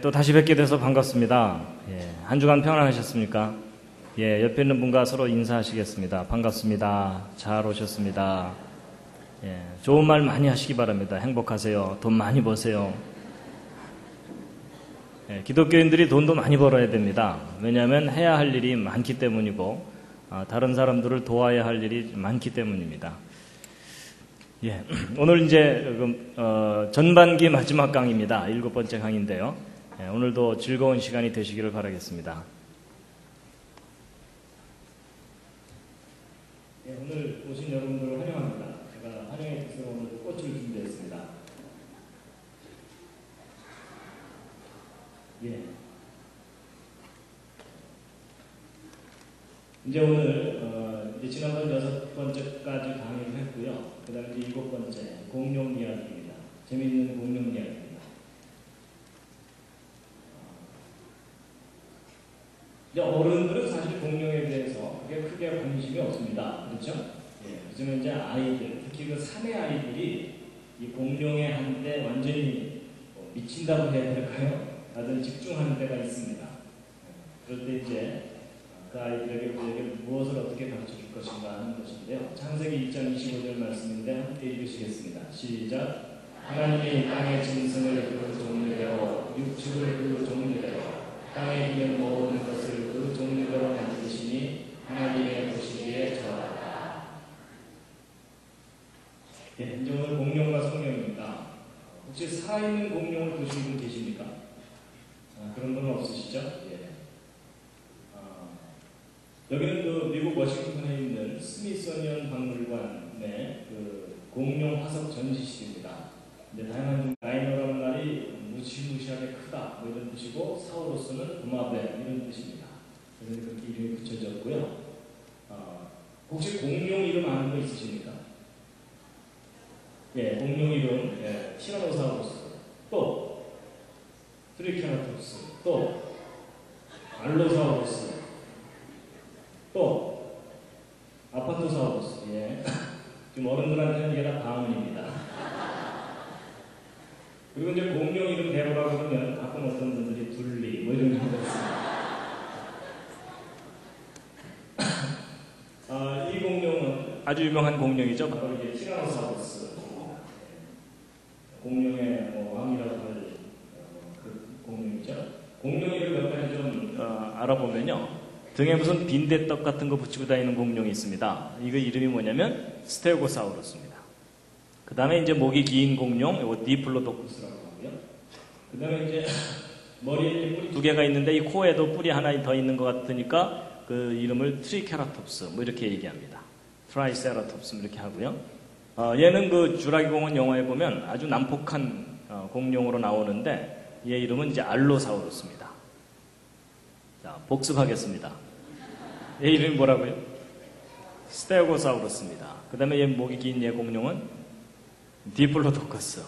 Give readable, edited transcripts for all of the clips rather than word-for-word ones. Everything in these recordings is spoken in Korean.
또 다시 뵙게 돼서 반갑습니다. 한 주간 평안하셨습니까? 옆에 있는 분과 서로 인사하시겠습니다. 반갑습니다. 잘 오셨습니다. 좋은 말 많이 하시기 바랍니다. 행복하세요. 돈 많이 버세요. 기독교인들이 돈도 많이 벌어야 됩니다. 왜냐하면 해야 할 일이 많기 때문이고 다른 사람들을 도와야 할 일이 많기 때문입니다. 오늘 이제 전반기 마지막 강의입니다. 7번째 강의인데요. 오늘도 즐거운 시간이 되시기를 바라겠습니다. 오늘 오신 여러분들을 환영합니다. 제가 환영의 뜻으로 오늘 꽃을 준비했습니다. 이제 오늘 이제 지난번 6번째까지 강의를 했고요. 그 다음에 이제 7번째 공룡 이야기입니다. 재미있는 공룡 이야기입니다. 이제 어른들은 사실 공룡에 대해서 크게 관심이 없습니다. 그렇죠? 요즘은 이제 아이들, 특히 그 사내 아이들이 이 공룡에 한데 완전히 미친다고 해야 될까요? 다들 집중하는 때가 있습니다. 그럴 때 이제 그 아이들에게 우리에게 무엇을 어떻게 가르쳐 줄 것인가 하는 것인데요. 창세기 2장 25절 말씀인데 함께 읽으시겠습니다. 시작. 하나님이 땅의 짐승을 그 종류대로 육축을 그 종류대로 땅에 있는 모든 것을 그 종류대로 만드시니 하나님의 보시기에 좋았다. 이제 오늘 공룡과 성경입니다. 혹시 살아있는 공룡을 보신 분 계십니까? 그런 분은 없으시죠? 여기는 그 미국 워싱턴에 있는 스미소니언 박물관의 그 공룡 화석 전시실입니다. 이제 다양한 라이너라는 말이 무시무시하게 크다 뭐 이런 뜻이고 사우루스는 도마뱀 이런 뜻입니다. 그래서 그렇게 이름이 붙여졌고요. 혹시 공룡 이름 아는 거 있으십니까? 공룡 이름 티라노사우루스, 또 트리케라톱스, 또 알로사우루스, 또 아파토사우루스. 지금 어른들한테는 이게 다 방언입니다. 그리고 이제 공룡 이름 대보라고 하면 가끔 어떤 분들이 둘리 뭐 이런 경우가 있습니다. 이 공룡은 아주 유명한 공룡이죠. 바로 이게 티라노사우루스. 공룡의 왕이라고 할 그 공룡이죠. 공룡 이름 몇 가지 좀 알아보면요. 등에 무슨 빈대떡 같은 거 붙이고 다니는 공룡이 있습니다. 이거 이름이 뭐냐면 스테고사우루스입니다. 그 다음에 이제 목이 긴 공룡, 이거 디플로도쿠스라고 하고요. 그 다음에 이제 머리에 뿔이 2개가 있는데 이 코에도 뿔이 하나 더 있는 것 같으니까 그 이름을 트리케라톱스 뭐 이렇게 얘기합니다. 트라이세라톱스 이렇게 하고요. 얘는 그 주라기 공원 영화에 보면 아주 난폭한 공룡으로 나오는데 얘 이름은 이제 알로사우루스입니다. 자, 복습하겠습니다. 얘 이름이 뭐라고요? 스테고사우루스입니다. 그 다음에 얘 목이 긴 얘 공룡은 디플로도커스.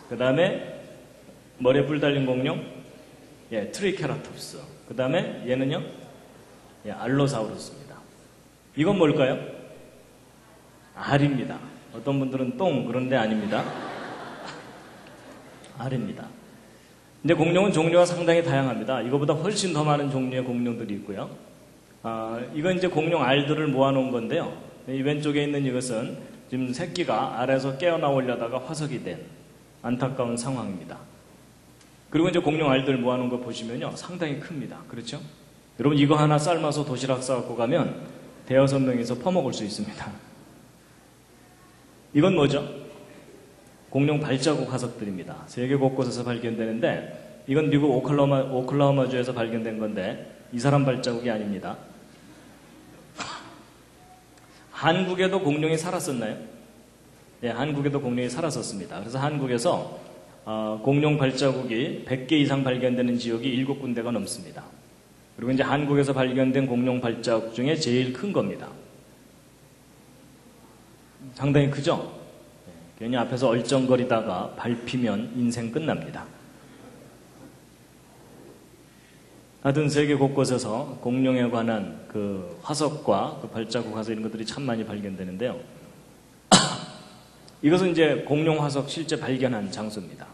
그 다음에 머리에 뿔 달린 공룡, 트리케라톱스. 그 다음에 얘는요, 알로사우루스입니다. 이건 뭘까요? 알입니다. 어떤 분들은 똥, 그런데 아닙니다. 알입니다. 근데 공룡은 종류가 상당히 다양합니다. 이거보다 훨씬 더 많은 종류의 공룡들이 있고요. 이건 이제 공룡 알들을 모아놓은 건데요. 이 왼쪽에 있는 이것은 지금 새끼가 알에서 깨어나오려다가 화석이 된 안타까운 상황입니다. 그리고 이제 공룡 알들 모아놓은 거 보시면요. 상당히 큽니다. 그렇죠? 여러분 이거 하나 삶아서 도시락 싸갖고 가면 대여섯 명이서 퍼먹을 수 있습니다. 이건 뭐죠? 공룡 발자국 화석들입니다. 세계 곳곳에서 발견되는데 이건 미국 오클라호마주에서 발견된 건데 이 사람 발자국이 아닙니다. 한국에도 공룡이 살았었나요? 한국에도 공룡이 살았었습니다. 그래서 한국에서 공룡 발자국이 100개 이상 발견되는 지역이 7군데가 넘습니다. 그리고 이제 한국에서 발견된 공룡 발자국 중에 제일 큰 겁니다. 상당히 크죠? 괜히 앞에서 얼쩡거리다가 밟히면 인생 끝납니다. 하여튼 세계 곳곳에서 공룡에 관한 그 화석과 그 발자국 화석 이런 것들이 참 많이 발견되는데요. 이것은 이제 공룡 화석 실제 발견한 장소입니다.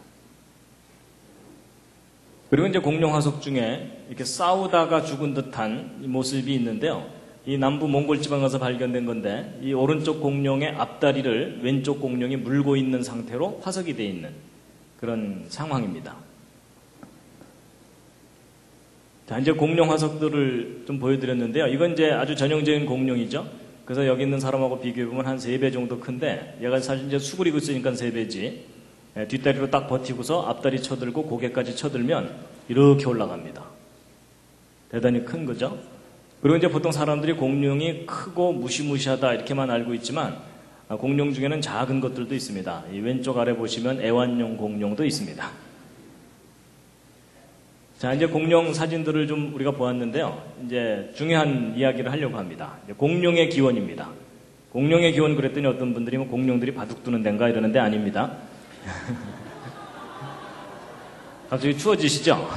그리고 이제 공룡 화석 중에 이렇게 싸우다가 죽은 듯한 모습이 있는데요. 이 남부 몽골 지방에서 발견된 건데 이 오른쪽 공룡의 앞다리를 왼쪽 공룡이 물고 있는 상태로 화석이 되어 있는 그런 상황입니다. 자, 이제 공룡 화석들을 좀 보여드렸는데요. 이건 이제 아주 전형적인 공룡이죠. 그래서 여기 있는 사람하고 비교해보면 한 3배 정도 큰데 얘가 사실 이제 수그리고 있으니까 3배지. 뒷다리로 딱 버티고서 앞다리 쳐들고 고개까지 쳐들면 이렇게 올라갑니다. 대단히 큰 거죠. 그리고 이제 보통 사람들이 공룡이 크고 무시무시하다 이렇게만 알고 있지만 공룡 중에는 작은 것들도 있습니다. 이 왼쪽 아래 보시면 애완용 공룡도 있습니다. 자, 이제 공룡 사진들을 좀 우리가 보았는데요. 이제 중요한 이야기를 하려고 합니다. 공룡의 기원입니다. 공룡의 기원 그랬더니 어떤 분들이 뭐 공룡들이 바둑 두는 데인가 이러는데 아닙니다. 갑자기 추워지시죠?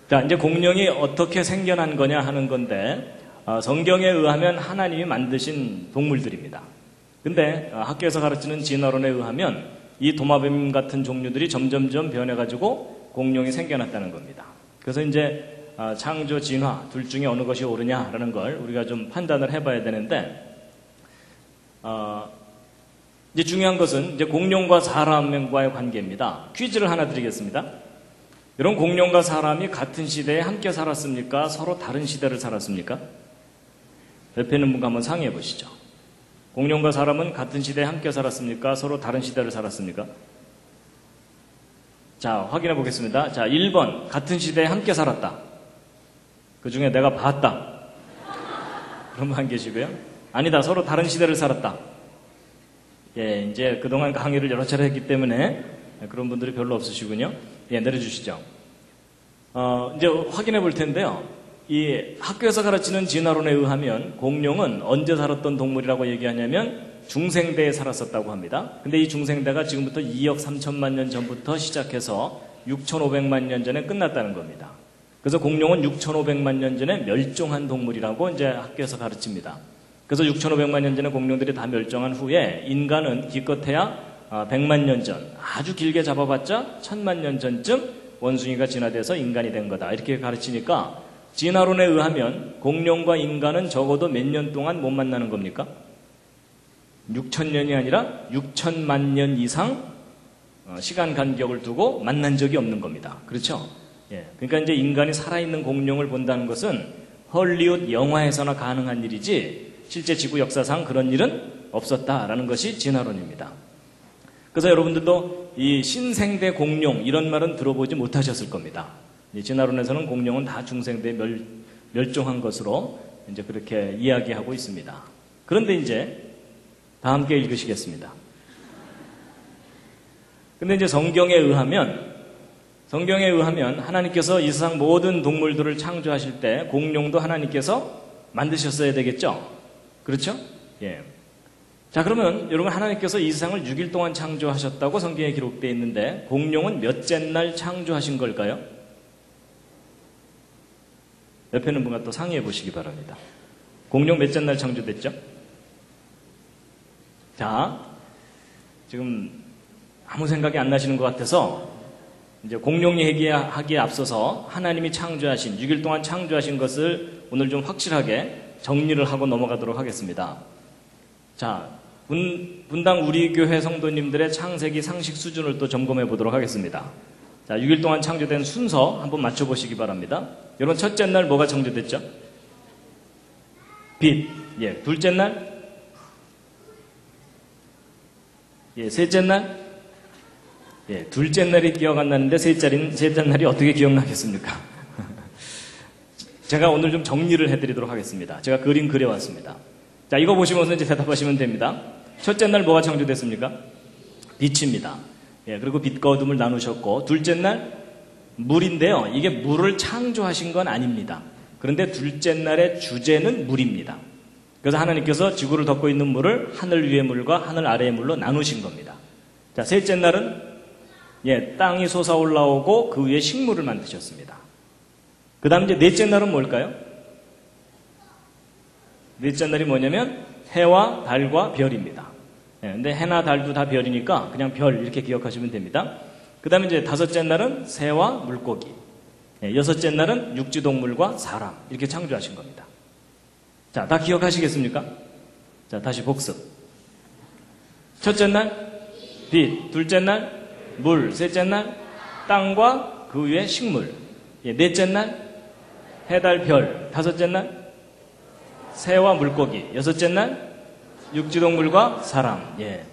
자, 이제 공룡이 어떻게 생겨난 거냐 하는 건데 성경에 의하면 하나님이 만드신 동물들입니다. 근데 학교에서 가르치는 진화론에 의하면 이 도마뱀 같은 종류들이 점점점 변해가지고 공룡이 생겨났다는 겁니다. 그래서 이제 창조, 진화 둘 중에 어느 것이 옳으냐라는 걸 우리가 좀 판단을 해봐야 되는데 이제 중요한 것은 이제 공룡과 사람과의 관계입니다. 퀴즈를 하나 드리겠습니다. 이런 공룡과 사람이 같은 시대에 함께 살았습니까? 서로 다른 시대를 살았습니까? 옆에 있는 분과 한번 상의해 보시죠. 공룡과 사람은 같은 시대에 함께 살았습니까? 서로 다른 시대를 살았습니까? 자, 확인해 보겠습니다. 자, 1번 같은 시대에 함께 살았다. 그 중에 내가 봤다. 그런 분 안 계시고요. 아니다, 서로 다른 시대를 살았다. 예, 이제 그동안 강의를 여러 차례 했기 때문에 그런 분들이 별로 없으시군요. 예, 내려주시죠. 이제 확인해 볼 텐데요. 이 학교에서 가르치는 진화론에 의하면 공룡은 언제 살았던 동물이라고 얘기하냐면 중생대에 살았었다고 합니다. 근데 이 중생대가 지금부터 2억 3천만 년 전부터 시작해서 6,500만 년 전에 끝났다는 겁니다. 그래서 공룡은 6,500만 년 전에 멸종한 동물이라고 이제 학교에서 가르칩니다. 그래서 6,500만 년 전에 공룡들이 다 멸종한 후에 인간은 기껏해야 100만 년 전, 아주 길게 잡아봤자 1000만 년 전쯤 원숭이가 진화돼서 인간이 된 거다. 이렇게 가르치니까 진화론에 의하면 공룡과 인간은 적어도 몇 년 동안 못 만나는 겁니까? 6,000년이 아니라 6천만 년 이상 시간 간격을 두고 만난 적이 없는 겁니다. 그렇죠? 예. 그러니까 이제 인간이 살아있는 공룡을 본다는 것은 헐리우드 영화에서나 가능한 일이지 실제 지구 역사상 그런 일은 없었다라는 것이 진화론입니다. 그래서 여러분들도 이 신생대 공룡 이런 말은 들어보지 못하셨을 겁니다. 진화론에서는 공룡은 다 중생대에 멸종한 것으로 이제 그렇게 이야기하고 있습니다. 그런데 이제 다 함께 읽으시겠습니다. 근데 이제 성경에 의하면 하나님께서 이 세상 모든 동물들을 창조하실 때 공룡도 하나님께서 만드셨어야 되겠죠? 그렇죠? 예. 자, 그러면 여러분 하나님께서 이 세상을 6일 동안 창조하셨다고 성경에 기록되어 있는데 공룡은 몇째 날 창조하신 걸까요? 옆에 있는 분과 또 상의해 보시기 바랍니다. 공룡 몇째 날 창조됐죠? 자, 지금 아무 생각이 안 나시는 것 같아서 이제 공룡 얘기하기에 앞서서 하나님이 창조하신 6일 동안 창조하신 것을 오늘 좀 확실하게 정리를 하고 넘어가도록 하겠습니다. 자, 분당 우리 교회 성도님들의 창세기 상식 수준을 또 점검해 보도록 하겠습니다. 자, 6일 동안 창조된 순서 한번 맞춰보시기 바랍니다. 여러분, 첫째 날 뭐가 창조됐죠? 빛. 예. 둘째 날? 예. 셋째 날? 예. 둘째 날이 기억 안 나는데 셋째 날이 어떻게 기억나겠습니까? 제가 오늘 좀 정리를 해드리도록 하겠습니다. 제가 그림 그려왔습니다. 자, 이거 보시면서 이제 대답하시면 됩니다. 첫째 날 뭐가 창조됐습니까? 빛입니다. 예, 그리고 빛과 어둠을 나누셨고, 둘째 날 물인데요. 이게 물을 창조하신 건 아닙니다. 그런데 둘째 날의 주제는 물입니다. 그래서 하나님께서 지구를 덮고 있는 물을 하늘 위의 물과 하늘 아래의 물로 나누신 겁니다. 자, 셋째 날은 땅이 솟아 올라오고 그 위에 식물을 만드셨습니다. 그 다음 이제 넷째 날은 뭘까요? 넷째 날이 뭐냐면 해와 달과 별입니다. 근데 해나 달도 다 별이니까 그냥 별 이렇게 기억하시면 됩니다. 그 다음에 이제 다섯째 날은 새와 물고기. 예, 여섯째 날은 육지동물과 사람. 이렇게 창조하신 겁니다. 자, 다 기억하시겠습니까? 자, 다시 복습. 첫째 날, 빛. 둘째 날, 물. 셋째 날, 땅과 그 위에 식물. 예, 넷째 날, 해, 달, 별. 다섯째 날, 새와 물고기. 여섯째 날, 육지동물과 사람. 예.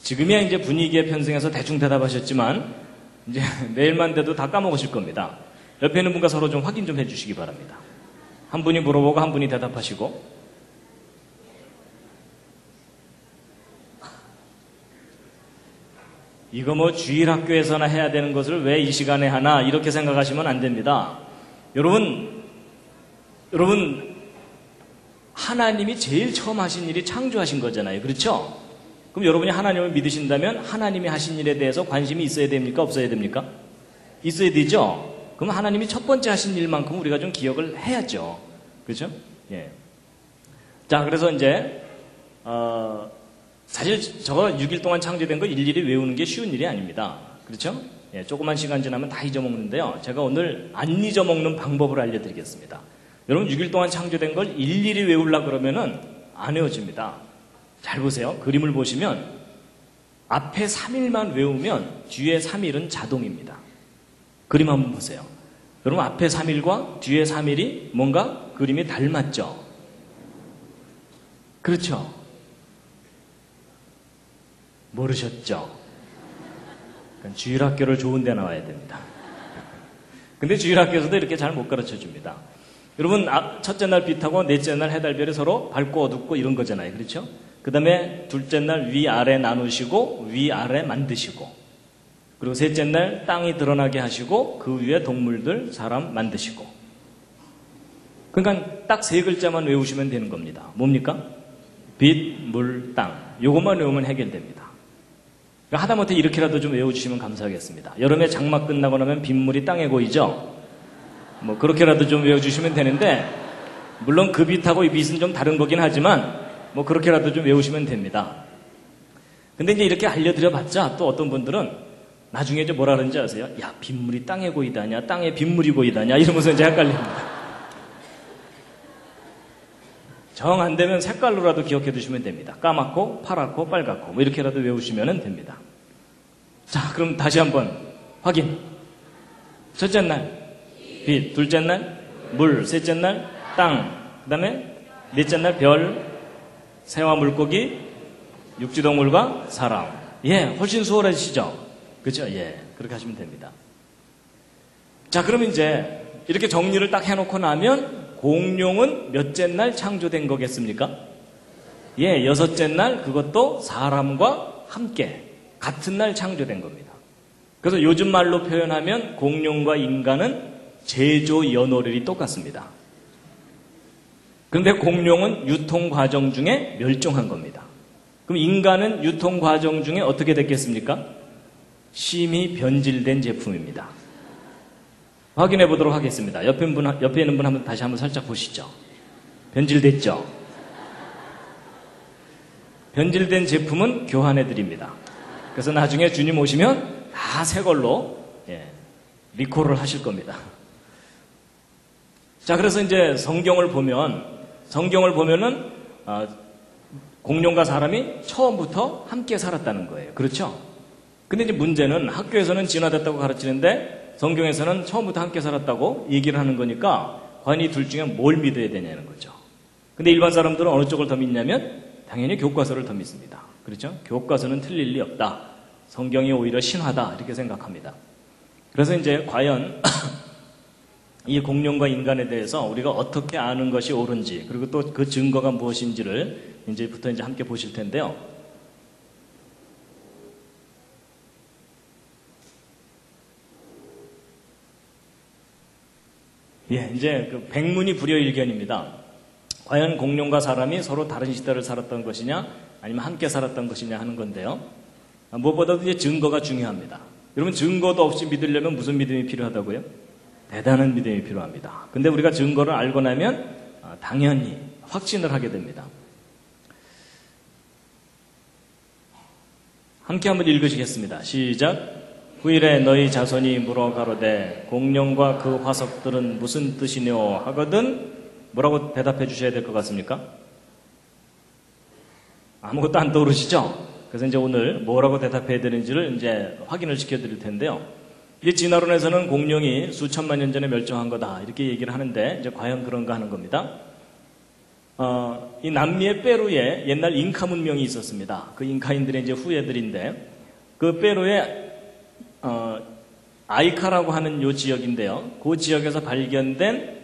지금이야 이제 분위기에 편승해서 대충 대답하셨지만, 이제 내일만 돼도 다 까먹으실 겁니다. 옆에 있는 분과 서로 좀 확인 좀 해주시기 바랍니다. 한 분이 물어보고 한 분이 대답하시고. 이거 뭐 주일학교에서나 해야 되는 것을 왜 이 시간에 하나 이렇게 생각하시면 안 됩니다. 여러분 하나님이 제일 처음 하신 일이 창조하신 거잖아요. 그렇죠? 그럼 여러분이 하나님을 믿으신다면 하나님이 하신 일에 대해서 관심이 있어야 됩니까? 없어야 됩니까? 있어야 되죠? 그럼 하나님이 첫 번째 하신 일만큼 우리가 좀 기억을 해야죠. 그렇죠? 예. 자, 그래서 이제 사실 저거 6일 동안 창조된 거 일일이 외우는 게 쉬운 일이 아닙니다. 그렇죠? 예, 조그만 시간 지나면 다 잊어먹는데요. 제가 오늘 안 잊어먹는 방법을 알려드리겠습니다. 여러분 6일 동안 창조된 걸 일일이 외우려고 그러면은 안 외워집니다. 잘 보세요. 그림을 보시면 앞에 3일만 외우면 뒤에 3일은 자동입니다. 그림 한번 보세요. 여러분 앞에 3일과 뒤에 3일이 뭔가 그림이 닮았죠? 그렇죠? 모르셨죠? 그러니까 주일학교를 좋은 데 나와야 됩니다. 근데 주일학교에서도 이렇게 잘 못 가르쳐 줍니다. 여러분 첫째 날 빛하고 넷째 날 해달별이 서로 밝고 어둡고 이런 거잖아요. 그렇죠? 그 다음에 둘째 날 위아래 나누시고 위아래 만드시고, 그리고 셋째 날 땅이 드러나게 하시고 그 위에 동물들 사람 만드시고. 그러니까 딱 세 글자만 외우시면 되는 겁니다. 뭡니까? 빛, 물, 땅. 요것만 외우면 해결됩니다. 그러니까 하다못해 이렇게라도 좀 외워주시면 감사하겠습니다. 여름에 장마 끝나고 나면 빗물이 땅에 고이죠? 뭐 그렇게라도 좀 외워주시면 되는데, 물론 그 빛하고 이 빛은 좀 다른 거긴 하지만 뭐 그렇게라도 좀 외우시면 됩니다. 근데 이제 이렇게 알려드려봤자 또 어떤 분들은 나중에 이제 뭐라 그러는지 아세요? 야, 빗물이 땅에 고이다냐, 땅에 빗물이 고이다냐, 이러면서 이제 헷갈립니다. 정 안 되면 색깔로라도 기억해 두시면 됩니다. 까맣고 파랗고 빨갛고 뭐 이렇게라도 외우시면 됩니다. 자, 그럼 다시 한번 확인. 첫째 날 빛, 둘째 날 물, 셋째 날 땅, 그 다음에 넷째 날 별, 새와 물고기, 육지동물과 사람. 예, 훨씬 수월해지시죠? 그렇죠? 예, 그렇게 하시면 됩니다. 자, 그럼 이제 이렇게 정리를 딱 해놓고 나면 공룡은 몇째 날 창조된 거겠습니까? 예, 여섯째 날, 그것도 사람과 함께 같은 날 창조된 겁니다. 그래서 요즘 말로 표현하면 공룡과 인간은 제조 연월일이 똑같습니다. 그런데 공룡은 유통 과정 중에 멸종한 겁니다. 그럼 인간은 유통 과정 중에 어떻게 됐겠습니까? 심히 변질된 제품입니다. 확인해 보도록 하겠습니다. 옆에 있는 분 한번 다시 한번 살짝 보시죠. 변질됐죠? 변질된 제품은 교환해 드립니다. 그래서 나중에 주님 오시면 다 새 걸로 리콜을 하실 겁니다. 자, 그래서 이제 성경을 보면은 공룡과 사람이 처음부터 함께 살았다는 거예요. 그렇죠? 근데 이제 문제는 학교에서는 진화됐다고 가르치는데 성경에서는 처음부터 함께 살았다고 얘기를 하는 거니까 과연 이 둘 중에 뭘 믿어야 되냐는 거죠. 근데 일반 사람들은 어느 쪽을 더 믿냐면 당연히 교과서를 더 믿습니다. 그렇죠? 교과서는 틀릴 리 없다. 성경이 오히려 신화다. 이렇게 생각합니다. 그래서 이제 과연 이 공룡과 인간에 대해서 우리가 어떻게 아는 것이 옳은지, 그리고 또 그 증거가 무엇인지를 이제부터 함께 보실 텐데요. 예, 이제 그 백문이 불여일견입니다. 과연 공룡과 사람이 서로 다른 시대를 살았던 것이냐, 아니면 함께 살았던 것이냐 하는 건데요. 무엇보다도 이제 증거가 중요합니다. 여러분, 증거도 없이 믿으려면 무슨 믿음이 필요하다고요? 대단한 믿음이 필요합니다. 근데 우리가 증거를 알고 나면 당연히 확신을 하게 됩니다. 함께 한번 읽으시겠습니다. 시작. 후일에 너희 자손이 물어 가로되 공룡과 그 화석들은 무슨 뜻이뇨 하거든 뭐라고 대답해 주셔야 될 것 같습니까? 아무것도 안 떠오르시죠? 그래서 이제 오늘 뭐라고 대답해야 되는지를 이제 확인을 시켜드릴 텐데요. 이게 진화론에서는 공룡이 수천만 년 전에 멸종한 거다 이렇게 얘기를 하는데 이제 과연 그런가 하는 겁니다. 이 남미의 페루에 옛날 잉카 문명이 있었습니다. 그 잉카인들의 이제 후예들인데 그 페루에 아이카라고 하는 요 지역인데요. 그 지역에서 발견된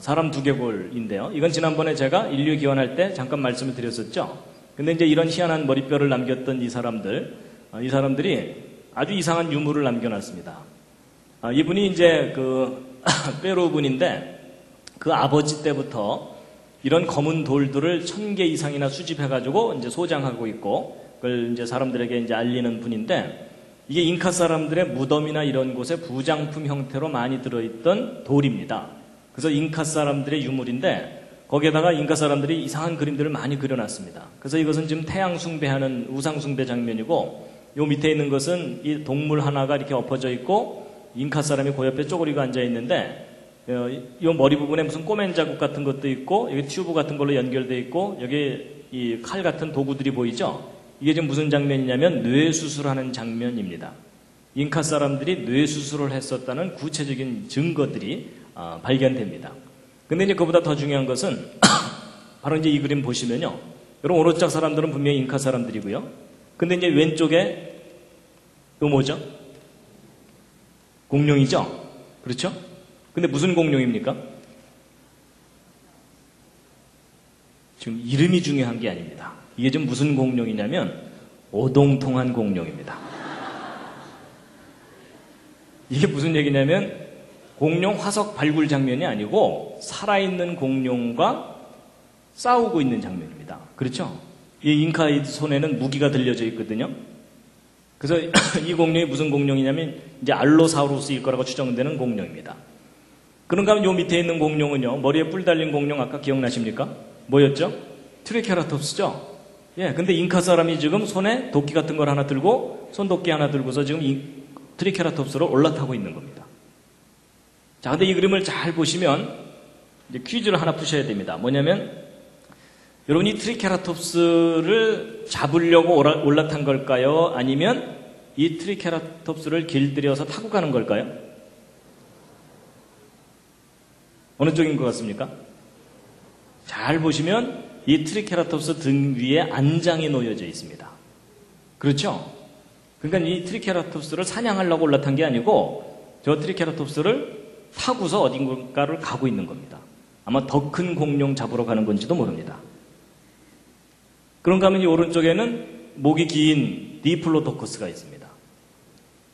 사람 두개골인데요. 이건 지난번에 제가 인류 기원할 때 잠깐 말씀을 드렸었죠. 근데 이제 이런 희한한 머리뼈를 남겼던 이 사람들이 아주 이상한 유물을 남겨놨습니다. 이분이 이제 그 페루 분인데 그 아버지 때부터 이런 검은 돌들을 1000개 이상이나 수집해가지고 이제 소장하고 있고 그걸 이제 사람들에게 이제 알리는 분인데 이게 잉카 사람들의 무덤이나 이런 곳에 부장품 형태로 많이 들어있던 돌입니다. 그래서 잉카 사람들의 유물인데 거기에다가 잉카 사람들이 이상한 그림들을 많이 그려놨습니다. 그래서 이것은 지금 태양 숭배하는 우상 숭배 장면이고 요 밑에 있는 것은 이 동물 하나가 이렇게 엎어져 있고 잉카 사람이 그 옆에 쪼그리고 앉아 있는데 이 머리 부분에 무슨 꼬맨 자국 같은 것도 있고 여기 튜브 같은 걸로 연결되어 있고 여기 이 칼 같은 도구들이 보이죠? 이게 지금 무슨 장면이냐면 뇌수술하는 장면입니다. 잉카 사람들이 뇌수술을 했었다는 구체적인 증거들이 발견됩니다. 근데 이제 그보다 더 중요한 것은 바로 이제 이 그림 보시면요. 여러분 오른쪽 사람들은 분명히 잉카 사람들이고요. 근데 이제 왼쪽에 이거 뭐죠? 공룡이죠? 그렇죠? 근데 무슨 공룡입니까? 지금 이름이 중요한 게 아닙니다. 이게 지금 무슨 공룡이냐면 오동통한 공룡입니다. 이게 무슨 얘기냐면 공룡 화석 발굴 장면이 아니고 살아있는 공룡과 싸우고 있는 장면입니다. 그렇죠? 이 잉카의 손에는 무기가 들려져 있거든요. 그래서 이 공룡이 무슨 공룡이냐면 이제 알로사우루스일 거라고 추정되는 공룡입니다. 그런가 하면 요 밑에 있는 공룡은요. 머리에 뿔 달린 공룡 아까 기억나십니까? 뭐였죠? 트리케라톱스죠? 예, 근데 잉카 사람이 지금 손에 도끼 같은 걸 하나 들고 손도끼 하나 들고서 지금 트리케라톱스로 올라타고 있는 겁니다. 자, 근데 이 그림을 잘 보시면 이제 퀴즈를 하나 푸셔야 됩니다. 뭐냐면 여러분이 트리케라톱스를 잡으려고 올라탄 걸까요? 아니면 이 트리케라톱스를 길들여서 타고 가는 걸까요? 어느 쪽인 것 같습니까? 잘 보시면 이 트리케라톱스 등 위에 안장이 놓여져 있습니다. 그렇죠? 그러니까 이 트리케라톱스를 사냥하려고 올라탄 게 아니고 저 트리케라톱스를 타고서 어딘가를 가고 있는 겁니다. 아마 더 큰 공룡 잡으러 가는 건지도 모릅니다. 그런가 하면 이 오른쪽에는 목이 긴 디플로도커스가 있습니다.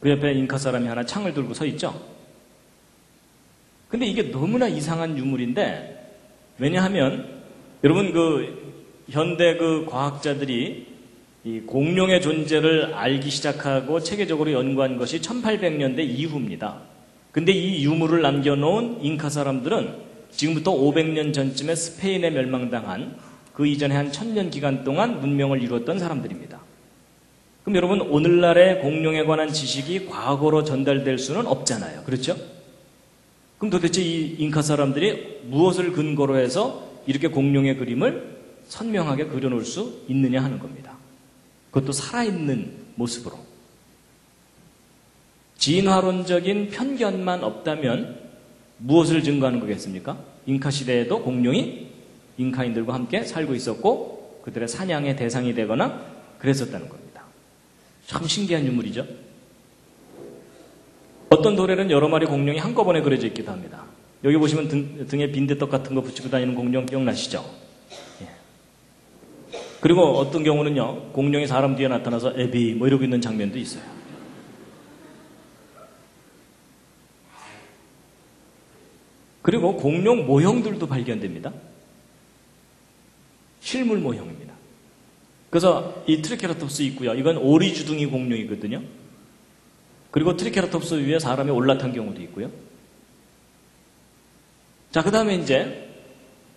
그 옆에 잉카 사람이 하나 창을 들고 서 있죠? 근데 이게 너무나 이상한 유물인데 왜냐하면 여러분 현대 과학자들이 이 공룡의 존재를 알기 시작하고 체계적으로 연구한 것이 1800년대 이후입니다. 근데 이 유물을 남겨놓은 잉카 사람들은 지금부터 500년 전쯤에 스페인에 멸망당한 그 이전에 한 1000년 기간 동안 문명을 이루었던 사람들입니다. 그럼 여러분 오늘날의 공룡에 관한 지식이 과거로 전달될 수는 없잖아요. 그렇죠? 그럼 도대체 이 잉카 사람들이 무엇을 근거로 해서 이렇게 공룡의 그림을 선명하게 그려놓을 수 있느냐 하는 겁니다. 그것도 살아있는 모습으로. 진화론적인 편견만 없다면 무엇을 증거하는 거겠습니까? 잉카 시대에도 공룡이 잉카인들과 함께 살고 있었고 그들의 사냥의 대상이 되거나 그랬었다는 겁니다. 참 신기한 유물이죠. 어떤 돌에는 여러 마리 공룡이 한꺼번에 그려져 있기도 합니다. 여기 보시면 등에 빈대떡 같은 거 붙이고 다니는 공룡 기억나시죠? 예. 그리고 어떤 경우는요, 공룡이 사람 뒤에 나타나서 애비 뭐 이러고 있는 장면도 있어요. 그리고 공룡 모형들도 발견됩니다. 실물 모형입니다. 그래서 이 트리케라톱스 있고요. 이건 오리주둥이 공룡이거든요. 그리고 트리케라톱스 위에 사람이 올라탄 경우도 있고요. 자, 그 다음에 이제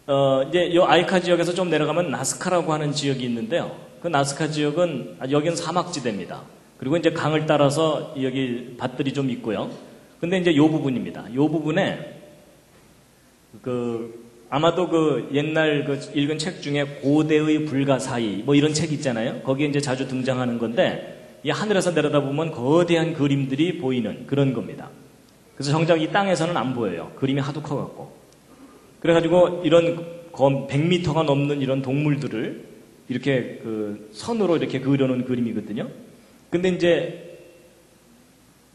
이 아이카 지역에서 좀 내려가면 나스카라고 하는 지역이 있는데요. 그 나스카 지역은 여기는 사막지대입니다. 그리고 이제 강을 따라서 여기 밭들이 좀 있고요. 근데 이제 요 부분입니다. 요 부분에 아마도 옛날 읽은 책 중에 고대의 불가사의 뭐 이런 책 있잖아요. 거기에 이제 자주 등장하는 건데 이 하늘에서 내려다보면 거대한 그림들이 보이는 그런 겁니다. 그래서 정작 이 땅에서는 안 보여요. 그림이 하도 커갖고. 그래가지고 이런 100m가 넘는 이런 동물들을 이렇게 선으로 이렇게 그려놓은 그림이거든요. 근데 이제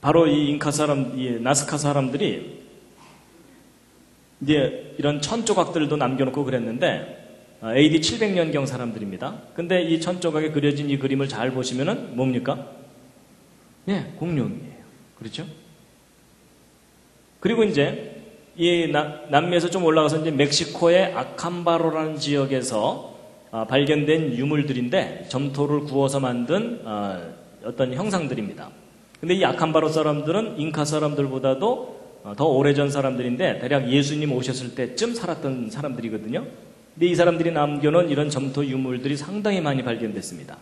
바로 이 이 나스카 사람들이 이제 이런 천 조각들도 남겨놓고 그랬는데 AD 700년경 사람들입니다. 근데 이 천 조각에 그려진 이 그림을 잘 보시면은 뭡니까? 예, 공룡이에요. 그렇죠? 그리고 이제 이 남미에서 좀 올라가서 이제 멕시코의 아캄바로라는 지역에서 발견된 유물들인데 점토를 구워서 만든 어떤 형상들입니다. 근데 이 아캄바로 사람들은 잉카 사람들보다도 더 오래전 사람들인데 대략 예수님 오셨을 때쯤 살았던 사람들이거든요. 근데 이 사람들이 남겨놓은 이런 점토 유물들이 상당히 많이 발견됐습니다.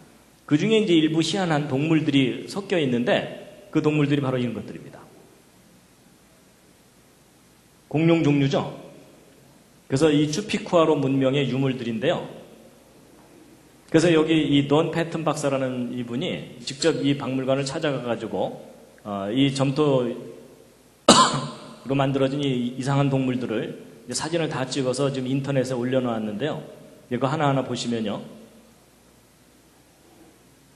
그 중에 이제 일부 희한한 동물들이 섞여 있는데 그 동물들이 바로 이런 것들입니다. 공룡 종류죠. 그래서 이 추피쿠아로 문명의 유물들인데요. 그래서 여기 이 돈 패튼 박사라는 이분이 직접 이 박물관을 찾아가가지고 이 점토로 만들어진 이 이상한 동물들을 사진을 다 찍어서 지금 인터넷에 올려놓았는데요. 이거 하나하나 보시면요.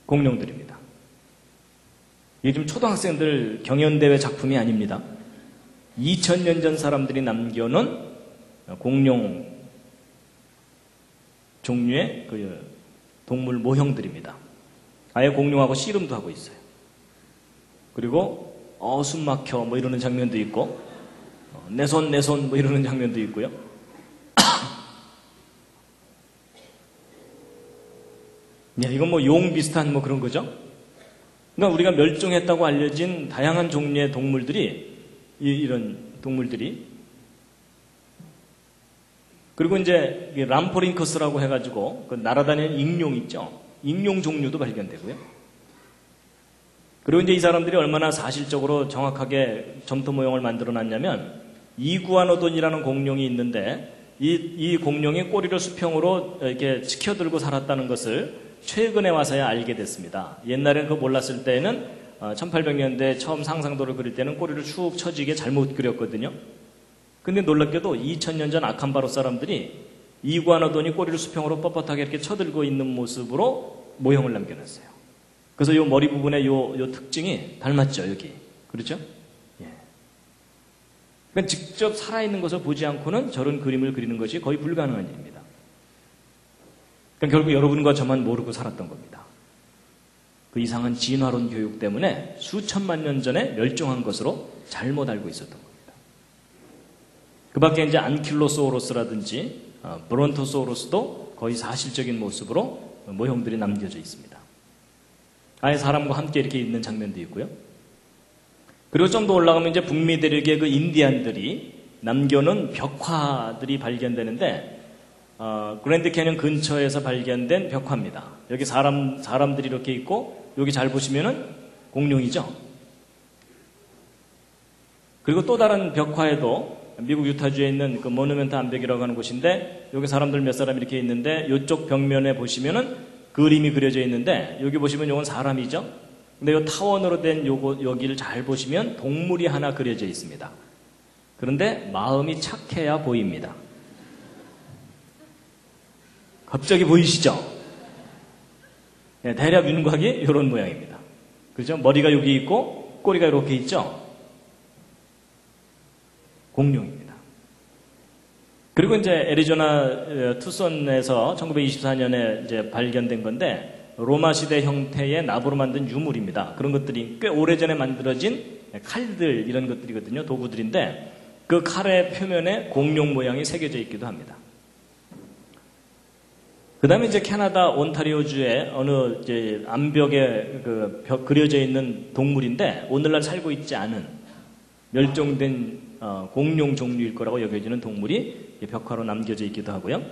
공룡들입니다. 이게 지금 초등학생들 경연대회 작품이 아닙니다. 2000년 전 사람들이 남겨놓은 공룡 종류의 동물 모형들입니다. 아예 공룡하고 씨름도 하고 있어요. 그리고 숨 막혀 뭐 이러는 장면도 있고 내 손 뭐 이러는 장면도 있고요. 이건 뭐 용 비슷한 뭐 그런 거죠. 그러니까 우리가 멸종했다고 알려진 다양한 종류의 동물들이 이런 동물들이 그리고 이제 람포링커스라고 해가지고 날아다니는 익룡 있죠. 익룡 종류도 발견되고요. 그리고 이제 이 사람들이 얼마나 사실적으로 정확하게 점토 모형을 만들어 놨냐면 이구아노돈이라는 공룡이 있는데 이 공룡이 꼬리를 수평으로 이렇게 치켜들고 살았다는 것을 최근에 와서야 알게 됐습니다. 옛날엔 그거 몰랐을 때는 1800년대 처음 상상도를 그릴 때는 꼬리를 축 처지게 잘못 그렸거든요. 근데 놀랍게도 2000년 전 아캄바로 사람들이 이구아노돈이 꼬리를 수평으로 뻣뻣하게 이렇게 쳐들고 있는 모습으로 모형을 남겨놨어요. 그래서 요 머리 부분에 요 특징이 닮았죠, 여기. 그렇죠? 예. 그러니까 직접 살아있는 것을 보지 않고는 저런 그림을 그리는 것이 거의 불가능한 일입니다. 그러니까 결국 여러분과 저만 모르고 살았던 겁니다. 그 이상한 진화론 교육 때문에 수천만 년 전에 멸종한 것으로 잘못 알고 있었던 겁니다. 그 밖에 이제 안킬로소우로스라든지 브론토소우로스도 거의 사실적인 모습으로 모형들이 남겨져 있습니다. 아예 사람과 함께 이렇게 있는 장면도 있고요. 그리고 좀 더 올라가면 이제 북미 대륙의 그 인디안들이 남겨놓은 벽화들이 발견되는데 그랜드 캐년 근처에서 발견된 벽화입니다. 여기 사람들이 이렇게 있고 여기 잘 보시면은 공룡이죠. 그리고 또 다른 벽화에도 미국 유타주에 있는 그 모누멘트 암벽이라고 하는 곳인데 여기 사람들 몇 사람 이렇게 있는데 이쪽 벽면에 보시면은 그림이 그려져 있는데 여기 보시면 이건 사람이죠. 근데 이 타원으로 된 여기를 잘 보시면 동물이 하나 그려져 있습니다. 그런데 마음이 착해야 보입니다. 갑자기 보이시죠? 네, 대략 윤곽이 이런 모양입니다. 그렇죠? 머리가 여기 있고 꼬리가 이렇게 있죠? 공룡입니다. 그리고 이제 애리조나 투손에서 1924년에 이제 발견된 건데 로마 시대 형태의 나무로 만든 유물입니다. 그런 것들이 꽤 오래전에 만들어진 칼들 이런 것들이거든요. 도구들인데 그 칼의 표면에 공룡 모양이 새겨져 있기도 합니다. 그 다음에 이제 캐나다 온타리오주의 어느 이제 암벽에 그려져 있는 동물인데 오늘날 살고 있지 않은 멸종된 공룡 종류일 거라고 여겨지는 동물이 벽화로 남겨져 있기도 하고요.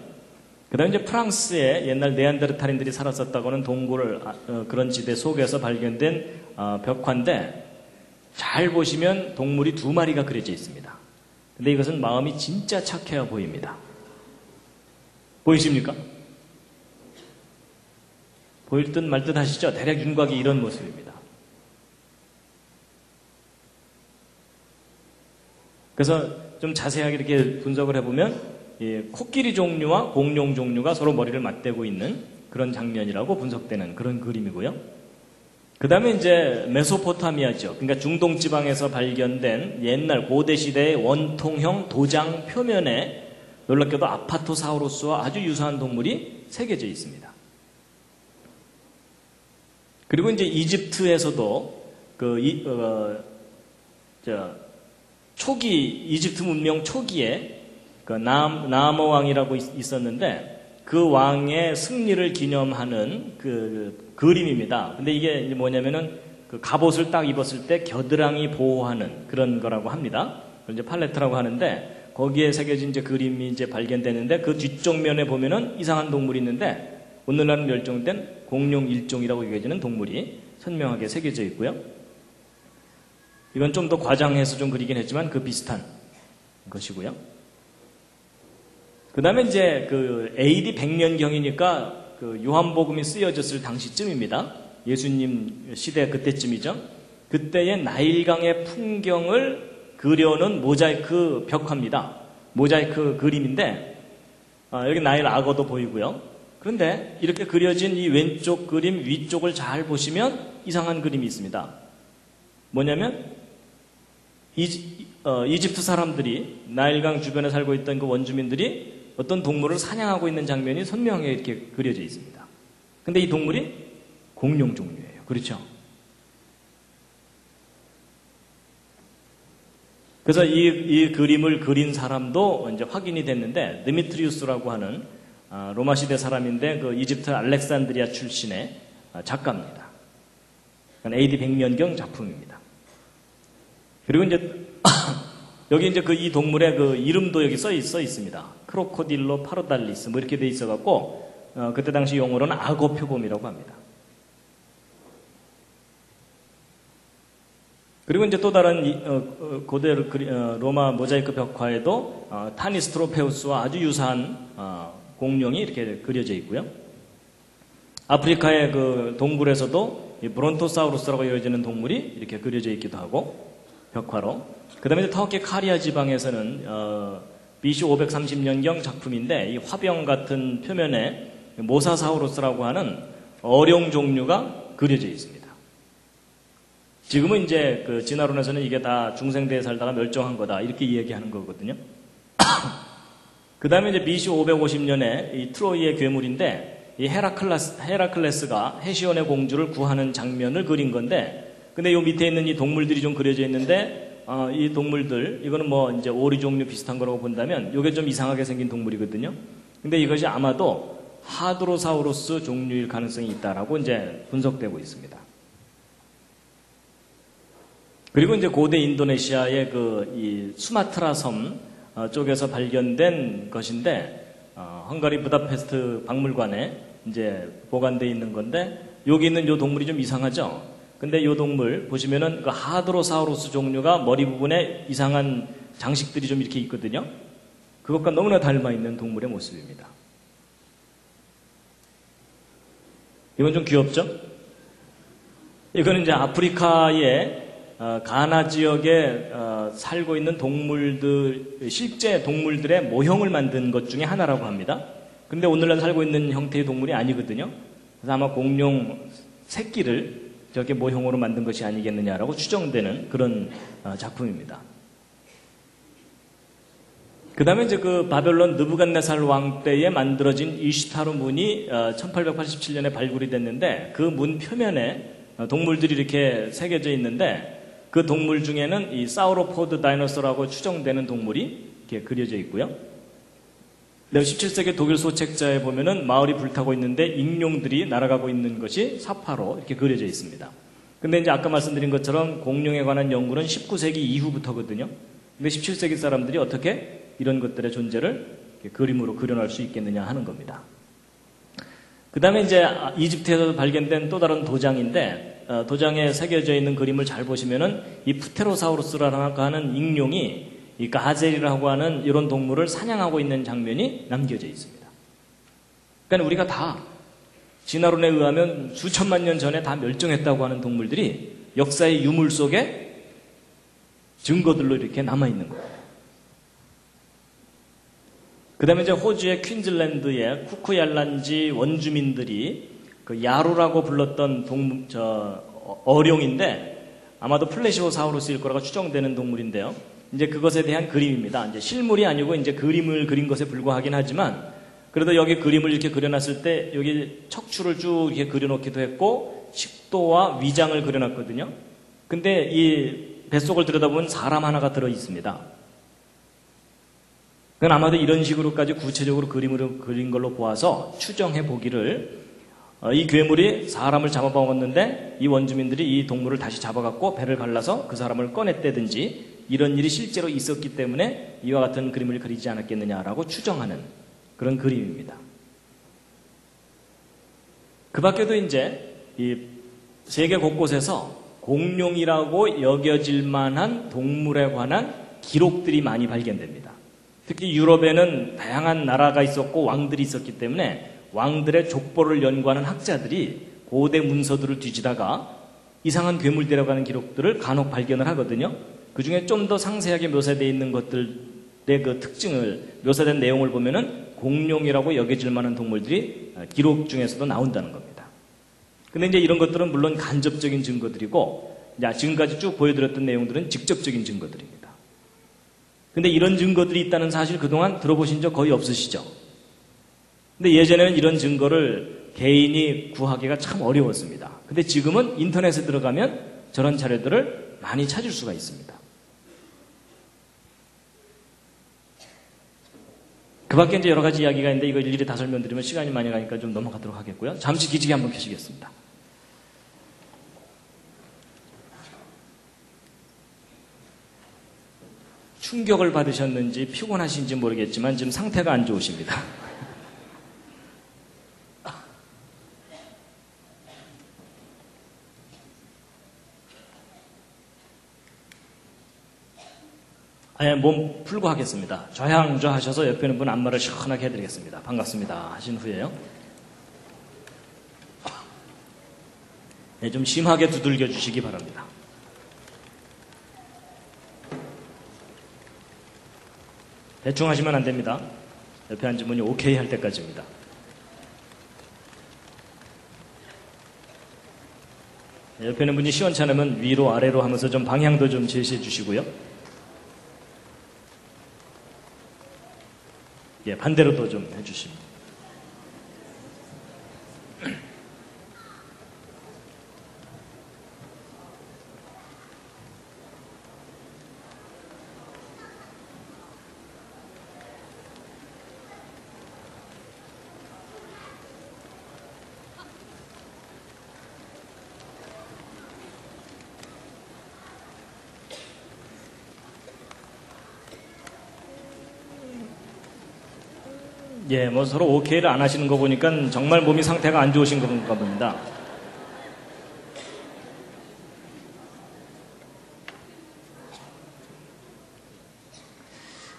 그다음에 이제 프랑스에 옛날 네안데르탈인들이 살았었다고 하는 동굴 그런 지대 속에서 발견된 벽화인데 잘 보시면 동물이 2마리가 그려져 있습니다. 근데 이것은 마음이 진짜 착해 보입니다. 보이십니까? 보일 듯 말 듯 하시죠? 대략 윤곽이 이런 모습입니다. 그래서 좀 자세하게 이렇게 분석을 해보면 코끼리 종류와 공룡 종류가 서로 머리를 맞대고 있는 그런 장면이라고 분석되는 그런 그림이고요. 그 다음에 이제 메소포타미아죠. 그러니까 중동 지방에서 발견된 옛날 고대 시대의 원통형 도장 표면에 놀랍게도 아파토사우루스와 아주 유사한 동물이 새겨져 있습니다. 그리고 이제 이집트에서도 초기 이집트 문명 초기에 그 나아머 왕이라고 있었는데 그 왕의 승리를 기념하는 그 그림입니다. 근데 이게 뭐냐면은 그 갑옷을 딱 입었을 때 겨드랑이 보호하는 그런 거라고 합니다. 그걸 이제 팔레트라고 하는데 거기에 새겨진 이제 그림이 이제 발견되는데 그 뒤쪽 면에 보면은 이상한 동물이 있는데 오늘날은 멸종된 공룡 일종이라고 여겨지는 동물이 선명하게 새겨져 있고요. 이건 좀 더 과장해서 좀 그리긴 했지만 그 비슷한 것이고요. 그 다음에 이제 그 AD 100년경이니까 그 요한복음이 쓰여졌을 당시쯤입니다. 예수님 시대 그때쯤이죠. 그때의 나일강의 풍경을 그려놓은 모자이크 벽화입니다. 모자이크 그림인데 여기 나일 악어도 보이고요. 그런데 이렇게 그려진 이 왼쪽 그림 위쪽을 잘 보시면 이상한 그림이 있습니다. 뭐냐면 이집트 사람들이 나일강 주변에 살고 있던 그 원주민들이 어떤 동물을 사냥하고 있는 장면이 선명하게 이렇게 그려져 있습니다. 근데 이 동물이 공룡 종류예요. 그렇죠? 그래서 이 그림을 그린 사람도 이제 확인이 됐는데 드미트리우스라고 하는 로마 시대 사람인데 그 이집트 알렉산드리아 출신의 작가입니다. AD 100년경 작품입니다. 그리고 이제 여기 이제 이 동물의 그 이름도 여기 써 있습니다. 크로코딜로 파로달리스 뭐 이렇게 돼 있어갖고 그때 당시 용어로는 악어 표범이라고 합니다. 그리고 이제 또 다른 고대 로마 모자이크 벽화에도 타니스트로페우스와 아주 유사한 공룡이 이렇게 그려져 있고요. 아프리카의 그 동굴에서도 이 브론토사우루스라고 여겨지는 동물이 이렇게 그려져 있기도 하고 벽화로. 그 다음에 터키 카리아 지방에서는 BC 530년경 작품인데 이 화병 같은 표면에 모사사우루스라고 하는 어룡 종류가 그려져 있습니다. 지금은 이제 그 진화론에서는 이게 다 중생대에 살다가 멸종한 거다 이렇게 이야기하는 거거든요. 그 다음에 이제 BC 550년에 이 트로이의 괴물인데 이 헤라클레스가 헤시온의 공주를 구하는 장면을 그린 건데 근데 요 밑에 있는 이 동물들이 좀 그려져 있는데 이 동물들 이거는 뭐 이제 오리 종류 비슷한 거라고 본다면 요게 좀 이상하게 생긴 동물이거든요. 근데 이것이 아마도 하드로사우루스 종류일 가능성이 있다라고 이제 분석되고 있습니다. 그리고 이제 고대 인도네시아의 이 수마트라 섬 쪽에서 발견된 것인데 헝가리 부다페스트 박물관에 이제 보관되어 있는 건데 여기 있는 요 동물이 좀 이상하죠. 근데 요 동물 보시면은 그 하드로사우루스 종류가 머리 부분에 이상한 장식들이 좀 이렇게 있거든요. 그것과 너무나 닮아 있는 동물의 모습입니다. 이건 좀 귀엽죠? 이거는 이제 아프리카의 가나 지역에 살고 있는 동물들, 실제 동물들의 모형을 만든 것 중에 하나라고 합니다. 근데 오늘날 살고 있는 형태의 동물이 아니거든요. 그래서 아마 공룡 새끼를 저렇게 모형으로 만든 것이 아니겠느냐라고 추정되는 그런 작품입니다. 그 다음에 이제 그 바벨론 느부갓네살 왕 때에 만들어진 이슈타르 문이 1887년에 발굴이 됐는데 그 문 표면에 동물들이 이렇게 새겨져 있는데 그 동물 중에는 이 사우로포드 다이너소라고 추정되는 동물이 이렇게 그려져 있고요. 17세기 독일 소책자에 보면은 마을이 불타고 있는데 익룡들이 날아가고 있는 것이 사파로 이렇게 그려져 있습니다. 근데 이제 아까 말씀드린 것처럼 공룡에 관한 연구는 19세기 이후부터거든요. 근데 17세기 사람들이 어떻게 이런 것들의 존재를 그림으로 그려낼 수 있겠느냐 하는 겁니다. 그 다음에 이제 이집트에서 발견된 또 다른 도장인데, 도장에 새겨져 있는 그림을 잘 보시면은 이 프테로사우루스라고 하는 익룡이 이 가젤이라고 하는 이런 동물을 사냥하고 있는 장면이 남겨져 있습니다. 그러니까 우리가 다 진화론에 의하면 수천만 년 전에 다 멸종했다고 하는 동물들이 역사의 유물 속에 증거들로 이렇게 남아있는 거예요. 그 다음에 이제 호주의 퀸즐랜드의 쿠쿠얄란지 원주민들이 그 야루라고 불렀던 어룡인데 아마도 플래시오사우루스일 거라고 추정되는 동물인데요. 이제 그것에 대한 그림입니다. 이제 실물이 아니고 이제 그림을 그린 것에 불과하긴 하지만 그래도 여기 그림을 이렇게 그려놨을 때 여기 척추를 쭉 이렇게 그려놓기도 했고 식도와 위장을 그려놨거든요. 근데 이 뱃속을 들여다보면 사람 하나가 들어있습니다. 그건 아마도 이런 식으로까지 구체적으로 그림으로 그린 걸로 보아서 추정해 보기를 이 괴물이 사람을 잡아먹었는데 이 원주민들이 이 동물을 다시 잡아갖고 배를 갈라서 그 사람을 꺼냈다든지 이런 일이 실제로 있었기 때문에 이와 같은 그림을 그리지 않았겠느냐라고 추정하는 그런 그림입니다. 그 밖에도 이제 이 세계 곳곳에서 공룡이라고 여겨질 만한 동물에 관한 기록들이 많이 발견됩니다. 특히 유럽에는 다양한 나라가 있었고 왕들이 있었기 때문에 왕들의 족보를 연구하는 학자들이 고대 문서들을 뒤지다가 이상한 괴물들이라고 하는 기록들을 간혹 발견을 하거든요. 그 중에 좀 더 상세하게 묘사되어 있는 것들의 그 특징을, 묘사된 내용을 보면은 공룡이라고 여겨질 만한 동물들이 기록 중에서도 나온다는 겁니다. 근데 이제 이런 것들은 물론 간접적인 증거들이고, 지금까지 쭉 보여드렸던 내용들은 직접적인 증거들입니다. 근데 이런 증거들이 있다는 사실 그동안 들어보신 적 거의 없으시죠? 근데 예전에는 이런 증거를 개인이 구하기가 참 어려웠습니다. 근데 지금은 인터넷에 들어가면 저런 자료들을 많이 찾을 수가 있습니다. 그 밖에 이제 여러 가지 이야기가 있는데 이거 일일이 다 설명드리면 시간이 많이 가니까 좀 넘어가도록 하겠고요. 잠시 기지개 한번 켜시겠습니다. 충격을 받으셨는지 피곤하신지 모르겠지만 지금 상태가 안 좋으십니다. 아예 몸 풀고 하겠습니다. 좌양좌 하셔서 옆에 있는 분 안마를 시원하게 해드리겠습니다. 반갑습니다 하신 후에요. 네, 좀 심하게 두들겨 주시기 바랍니다. 대충 하시면 안 됩니다. 옆에 앉은 분이 오케이 할 때까지입니다. 옆에 있는 분이 시원찮으면 위로 아래로 하면서 좀 방향도 좀 제시해 주시고요. 예, 반대로도 좀 해주십니다. 예, 뭐 서로 오케이를 안 하시는 거 보니까 정말 몸이 상태가 안 좋으신 건가 봅니다.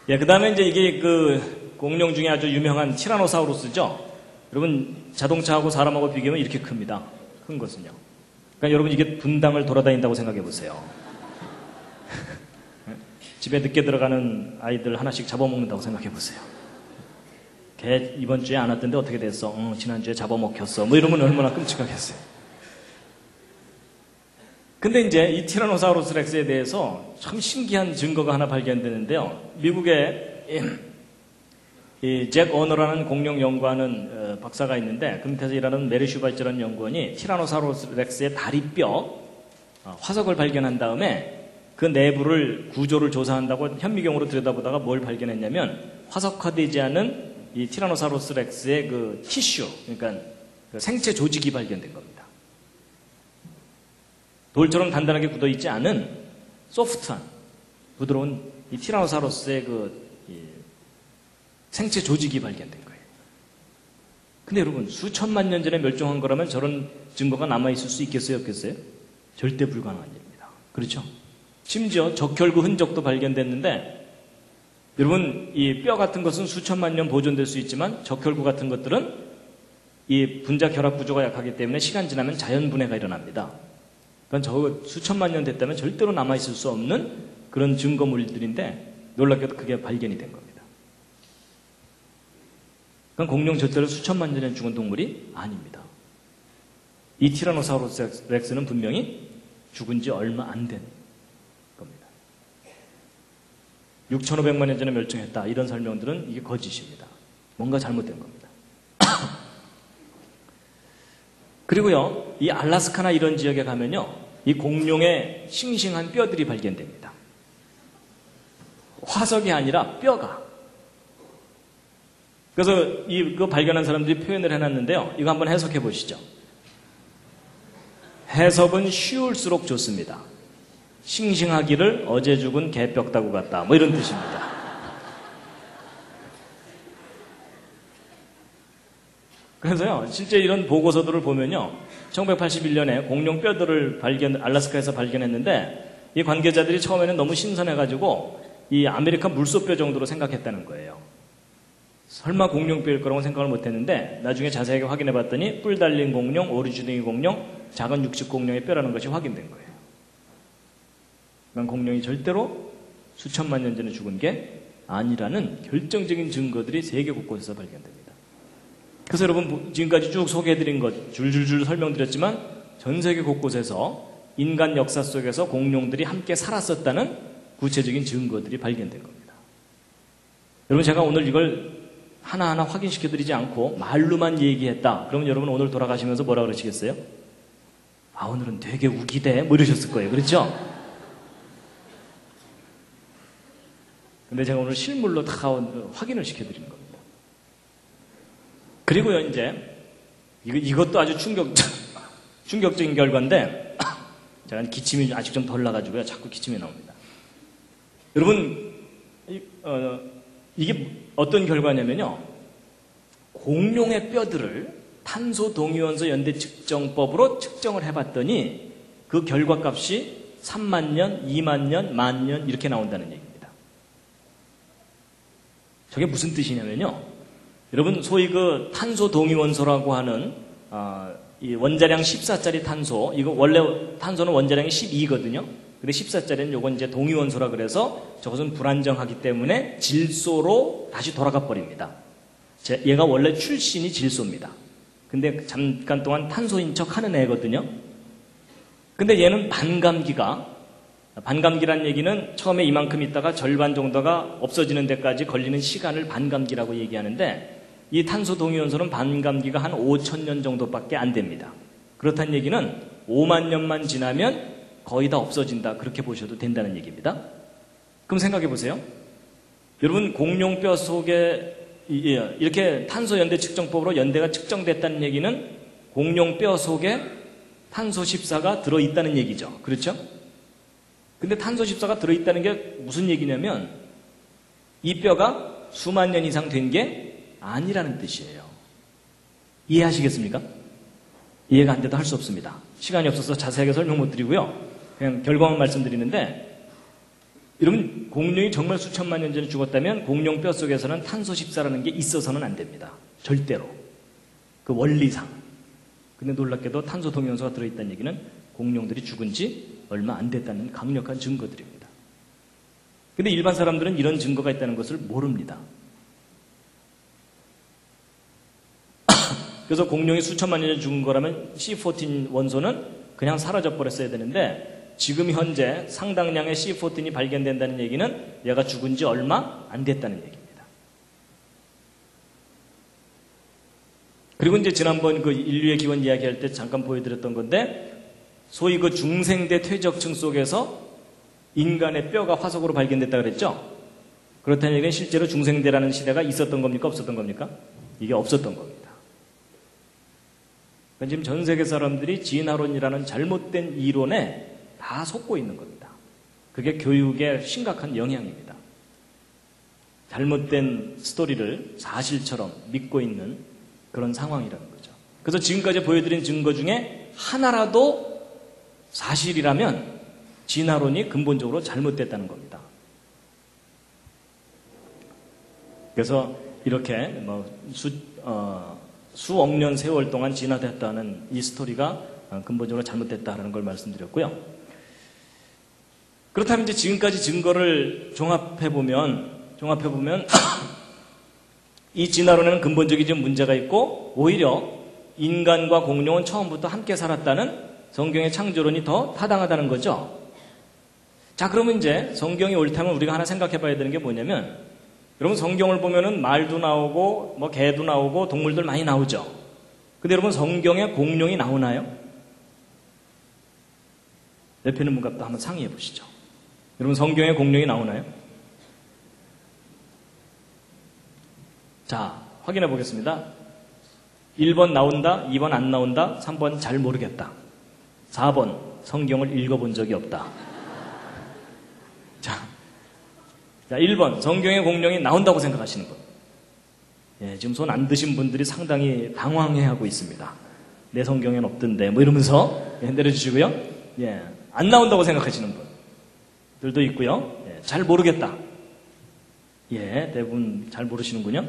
예, 그 다음에 이제 이게 그 공룡 중에 아주 유명한 티라노사우루스죠. 여러분, 자동차하고 사람하고 비교하면 이렇게 큽니다. 큰 것은요. 그러니까 여러분 이게 분당을 돌아다닌다고 생각해 보세요. 집에 늦게 들어가는 아이들 하나씩 잡아먹는다고 생각해 보세요. 걔 이번 주에 안 왔던데 어떻게 됐어? 지난주에 잡아먹혔어. 뭐 이러면 얼마나 끔찍하겠어요. 근데 이제 이 티라노사우루스 렉스에 대해서 참 신기한 증거가 하나 발견되는데요. 미국의 이 잭 어너라는 공룡 연구하는 박사가 있는데 그 밑에서 일하는 메리 슈바이처라는 연구원이 티라노사우루스 렉스의 다리뼈 화석을 발견한 다음에 그 내부를 구조를 조사한다고 현미경으로 들여다보다가 뭘 발견했냐면 화석화되지 않은 이 티라노사우루스 렉스의 그 티슈, 그러니까 그 생체 조직이 발견된 겁니다. 돌처럼 단단하게 굳어있지 않은 소프트한, 부드러운 이 티라노사우루스의 그 생체 조직이 발견된 거예요. 근데 여러분, 수천만 년 전에 멸종한 거라면 저런 증거가 남아있을 수 있겠어요, 없겠어요? 절대 불가능한 일입니다. 그렇죠? 심지어 적혈구 흔적도 발견됐는데, 여러분, 이 뼈 같은 것은 수천만 년 보존될 수 있지만 적혈구 같은 것들은 이 분자 결합 구조가 약하기 때문에 시간 지나면 자연분해가 일어납니다. 그러니까 저 수천만 년 됐다면 절대로 남아있을 수 없는 그런 증거물들인데 놀랍게도 그게 발견이 된 겁니다. 그러니까 공룡 절대로 수천만 년에 죽은 동물이 아닙니다. 이 티라노사우루스 렉스는 분명히 죽은 지 얼마 안 된 겁니다. 6,500만 년 전에 멸종했다. 이런 설명들은 이게 거짓입니다. 뭔가 잘못된 겁니다. 그리고요, 이 알라스카나 이런 지역에 가면요, 이 공룡의 싱싱한 뼈들이 발견됩니다. 화석이 아니라 뼈가. 그래서 그거 발견한 사람들이 표현을 해놨는데요. 이거 한번 해석해 보시죠. 해석은 쉬울수록 좋습니다. 싱싱하기를 어제 죽은 개뼈다구 같다. 뭐 이런 뜻입니다. 그래서요, 실제 이런 보고서들을 보면요, 1981년에 공룡 뼈들을 알래스카에서 발견했는데, 이 관계자들이 처음에는 너무 신선해가지고, 이 아메리카 물소뼈 정도로 생각했다는 거예요. 설마 공룡뼈일 거라고 생각을 못했는데, 나중에 자세하게 확인해 봤더니, 뿔 달린 공룡, 오리주둥이 공룡, 작은 육식 공룡의 뼈라는 것이 확인된 거예요. 그러니까 공룡이 절대로 수천만 년 전에 죽은 게 아니라는 결정적인 증거들이 세계 곳곳에서 발견됩니다. 그래서 여러분, 지금까지 쭉 소개해드린 것 줄줄줄 설명드렸지만 전 세계 곳곳에서 인간 역사 속에서 공룡들이 함께 살았었다는 구체적인 증거들이 발견된 겁니다. 여러분, 제가 오늘 이걸 하나하나 확인시켜드리지 않고 말로만 얘기했다. 그러면 여러분 오늘 돌아가시면서 뭐라 그러시겠어요? 아, 오늘은 되게 우기대 뭐 이러셨을 거예요. 그렇죠? 근데 제가 오늘 실물로 다 확인을 시켜드리는 겁니다. 그리고요, 이제, 이것도 아주 충격적인 결과인데, 제가 기침이 아직 좀 덜 나가지고요. 자꾸 기침이 나옵니다. 여러분, 이게 어떤 결과냐면요. 공룡의 뼈들을 탄소 동위원소 연대 측정법으로 측정을 해봤더니 그 결과값이 3만 년, 2만 년, 1만 년 이렇게 나온다는 얘기입니다. 저게 무슨 뜻이냐면요. 여러분, 소위 그 탄소 동위원소라고 하는 이 원자량 14짜리 탄소, 이거 원래 탄소는 원자량이 12거든요. 근데 14짜리는 요건 이제 동위원소라 그래서 저것은 불안정하기 때문에 질소로 다시 돌아가 버립니다. 얘가 원래 출신이 질소입니다. 근데 잠깐 동안 탄소인 척 하는 애거든요. 근데 얘는 반감기란 얘기는 처음에 이만큼 있다가 절반 정도가 없어지는 데까지 걸리는 시간을 반감기라고 얘기하는데, 이 탄소 동위원소는 반감기가 한 5,000년 정도밖에 안 됩니다. 그렇다는 얘기는 5만 년만 지나면 거의 다 없어진다. 그렇게 보셔도 된다는 얘기입니다. 그럼 생각해 보세요. 여러분, 공룡 뼈 속에 이렇게 탄소 연대 측정법으로 연대가 측정됐다는 얘기는 공룡 뼈 속에 탄소 14가 들어있다는 얘기죠. 그렇죠? 근데 탄소 14가 들어있다는 게 무슨 얘기냐면 이 뼈가 수만 년 이상 된 게 아니라는 뜻이에요. 이해하시겠습니까? 이해가 안 돼도 할 수 없습니다. 시간이 없어서 자세하게 설명 못 드리고요. 그냥 결과만 말씀드리는데, 여러분, 공룡이 정말 수천만 년 전에 죽었다면 공룡 뼈 속에서는 탄소 14라는 게 있어서는 안 됩니다. 절대로. 그 원리상. 근데 놀랍게도 탄소 동위원소가 들어있다는 얘기는 공룡들이 죽은 지 얼마 안 됐다는 강력한 증거들입니다. 근데 일반 사람들은 이런 증거가 있다는 것을 모릅니다. 그래서 공룡이 수천만 년 전에 죽은 거라면 C14 원소는 그냥 사라져 버렸어야 되는데, 지금 현재 상당량의 C14이 발견된다는 얘기는 얘가 죽은 지 얼마 안 됐다는 얘기입니다. 그리고 이제 지난번 그 인류의 기원 이야기할 때 잠깐 보여드렸던 건데, 소위 그 중생대 퇴적층 속에서 인간의 뼈가 화석으로 발견됐다 그랬죠? 그렇다는 얘기는 실제로 중생대라는 시대가 있었던 겁니까? 없었던 겁니까? 이게 없었던 겁니다. 지금 전 세계 사람들이 진화론이라는 잘못된 이론에 다 속고 있는 겁니다. 그게 교육의 심각한 영향입니다. 잘못된 스토리를 사실처럼 믿고 있는 그런 상황이라는 거죠. 그래서 지금까지 보여드린 증거 중에 하나라도 사실이라면 진화론이 근본적으로 잘못됐다는 겁니다. 그래서 이렇게 수억 년 세월 동안 진화됐다는 이 스토리가 근본적으로 잘못됐다는 걸 말씀드렸고요. 그렇다면 이제 지금까지 증거를 종합해보면 이 진화론에는 근본적인 문제가 있고 오히려 인간과 공룡은 처음부터 함께 살았다는 성경의 창조론이 더 타당하다는 거죠. 자, 그러면 이제 성경이 옳다면 우리가 하나 생각해 봐야 되는 게 뭐냐면, 여러분 성경을 보면은 말도 나오고 뭐 개도 나오고 동물들 많이 나오죠. 근데 여러분 성경에 공룡이 나오나요? 옆에 있는 분과 한번 상의해 보시죠. 여러분 성경에 공룡이 나오나요? 자, 확인해 보겠습니다. 1번 나온다, 2번 안 나온다, 3번 잘 모르겠다, 4번 성경을 읽어본 적이 없다. 자, 1번 성경에 공룡이 나온다고 생각하시는 분. 예, 지금 손 안 드신 분들이 상당히 당황해하고 있습니다. 내 성경에는 없던데 뭐 이러면서 내려주시고요. 예, 안 나온다고 생각하시는 분들도 있고요. 예, 잘 모르겠다. 예, 대부분 잘 모르시는군요.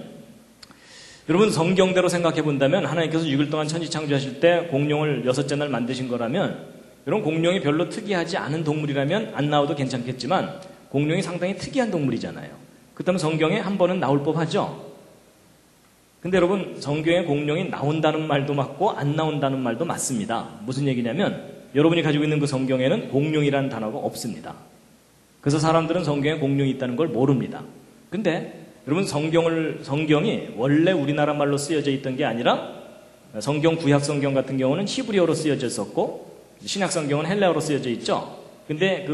여러분 성경대로 생각해 본다면 하나님께서 6일 동안 천지 창조하실 때 공룡을 6째 날 만드신 거라면, 여러분 공룡이 별로 특이하지 않은 동물이라면 안 나와도 괜찮겠지만 공룡이 상당히 특이한 동물이잖아요. 그렇다면 성경에 한 번은 나올 법하죠. 근데 여러분 성경에 공룡이 나온다는 말도 맞고 안 나온다는 말도 맞습니다. 무슨 얘기냐면 여러분이 가지고 있는 그 성경에는 공룡이라는 단어가 없습니다. 그래서 사람들은 성경에 공룡이 있다는 걸 모릅니다. 근데 여러분 성경이 원래 우리나라 말로 쓰여져 있던 게 아니라 성경 구약 성경 같은 경우는 히브리어로 쓰여져 있었고 신약 성경은 헬라어로 쓰여져 있죠. 근데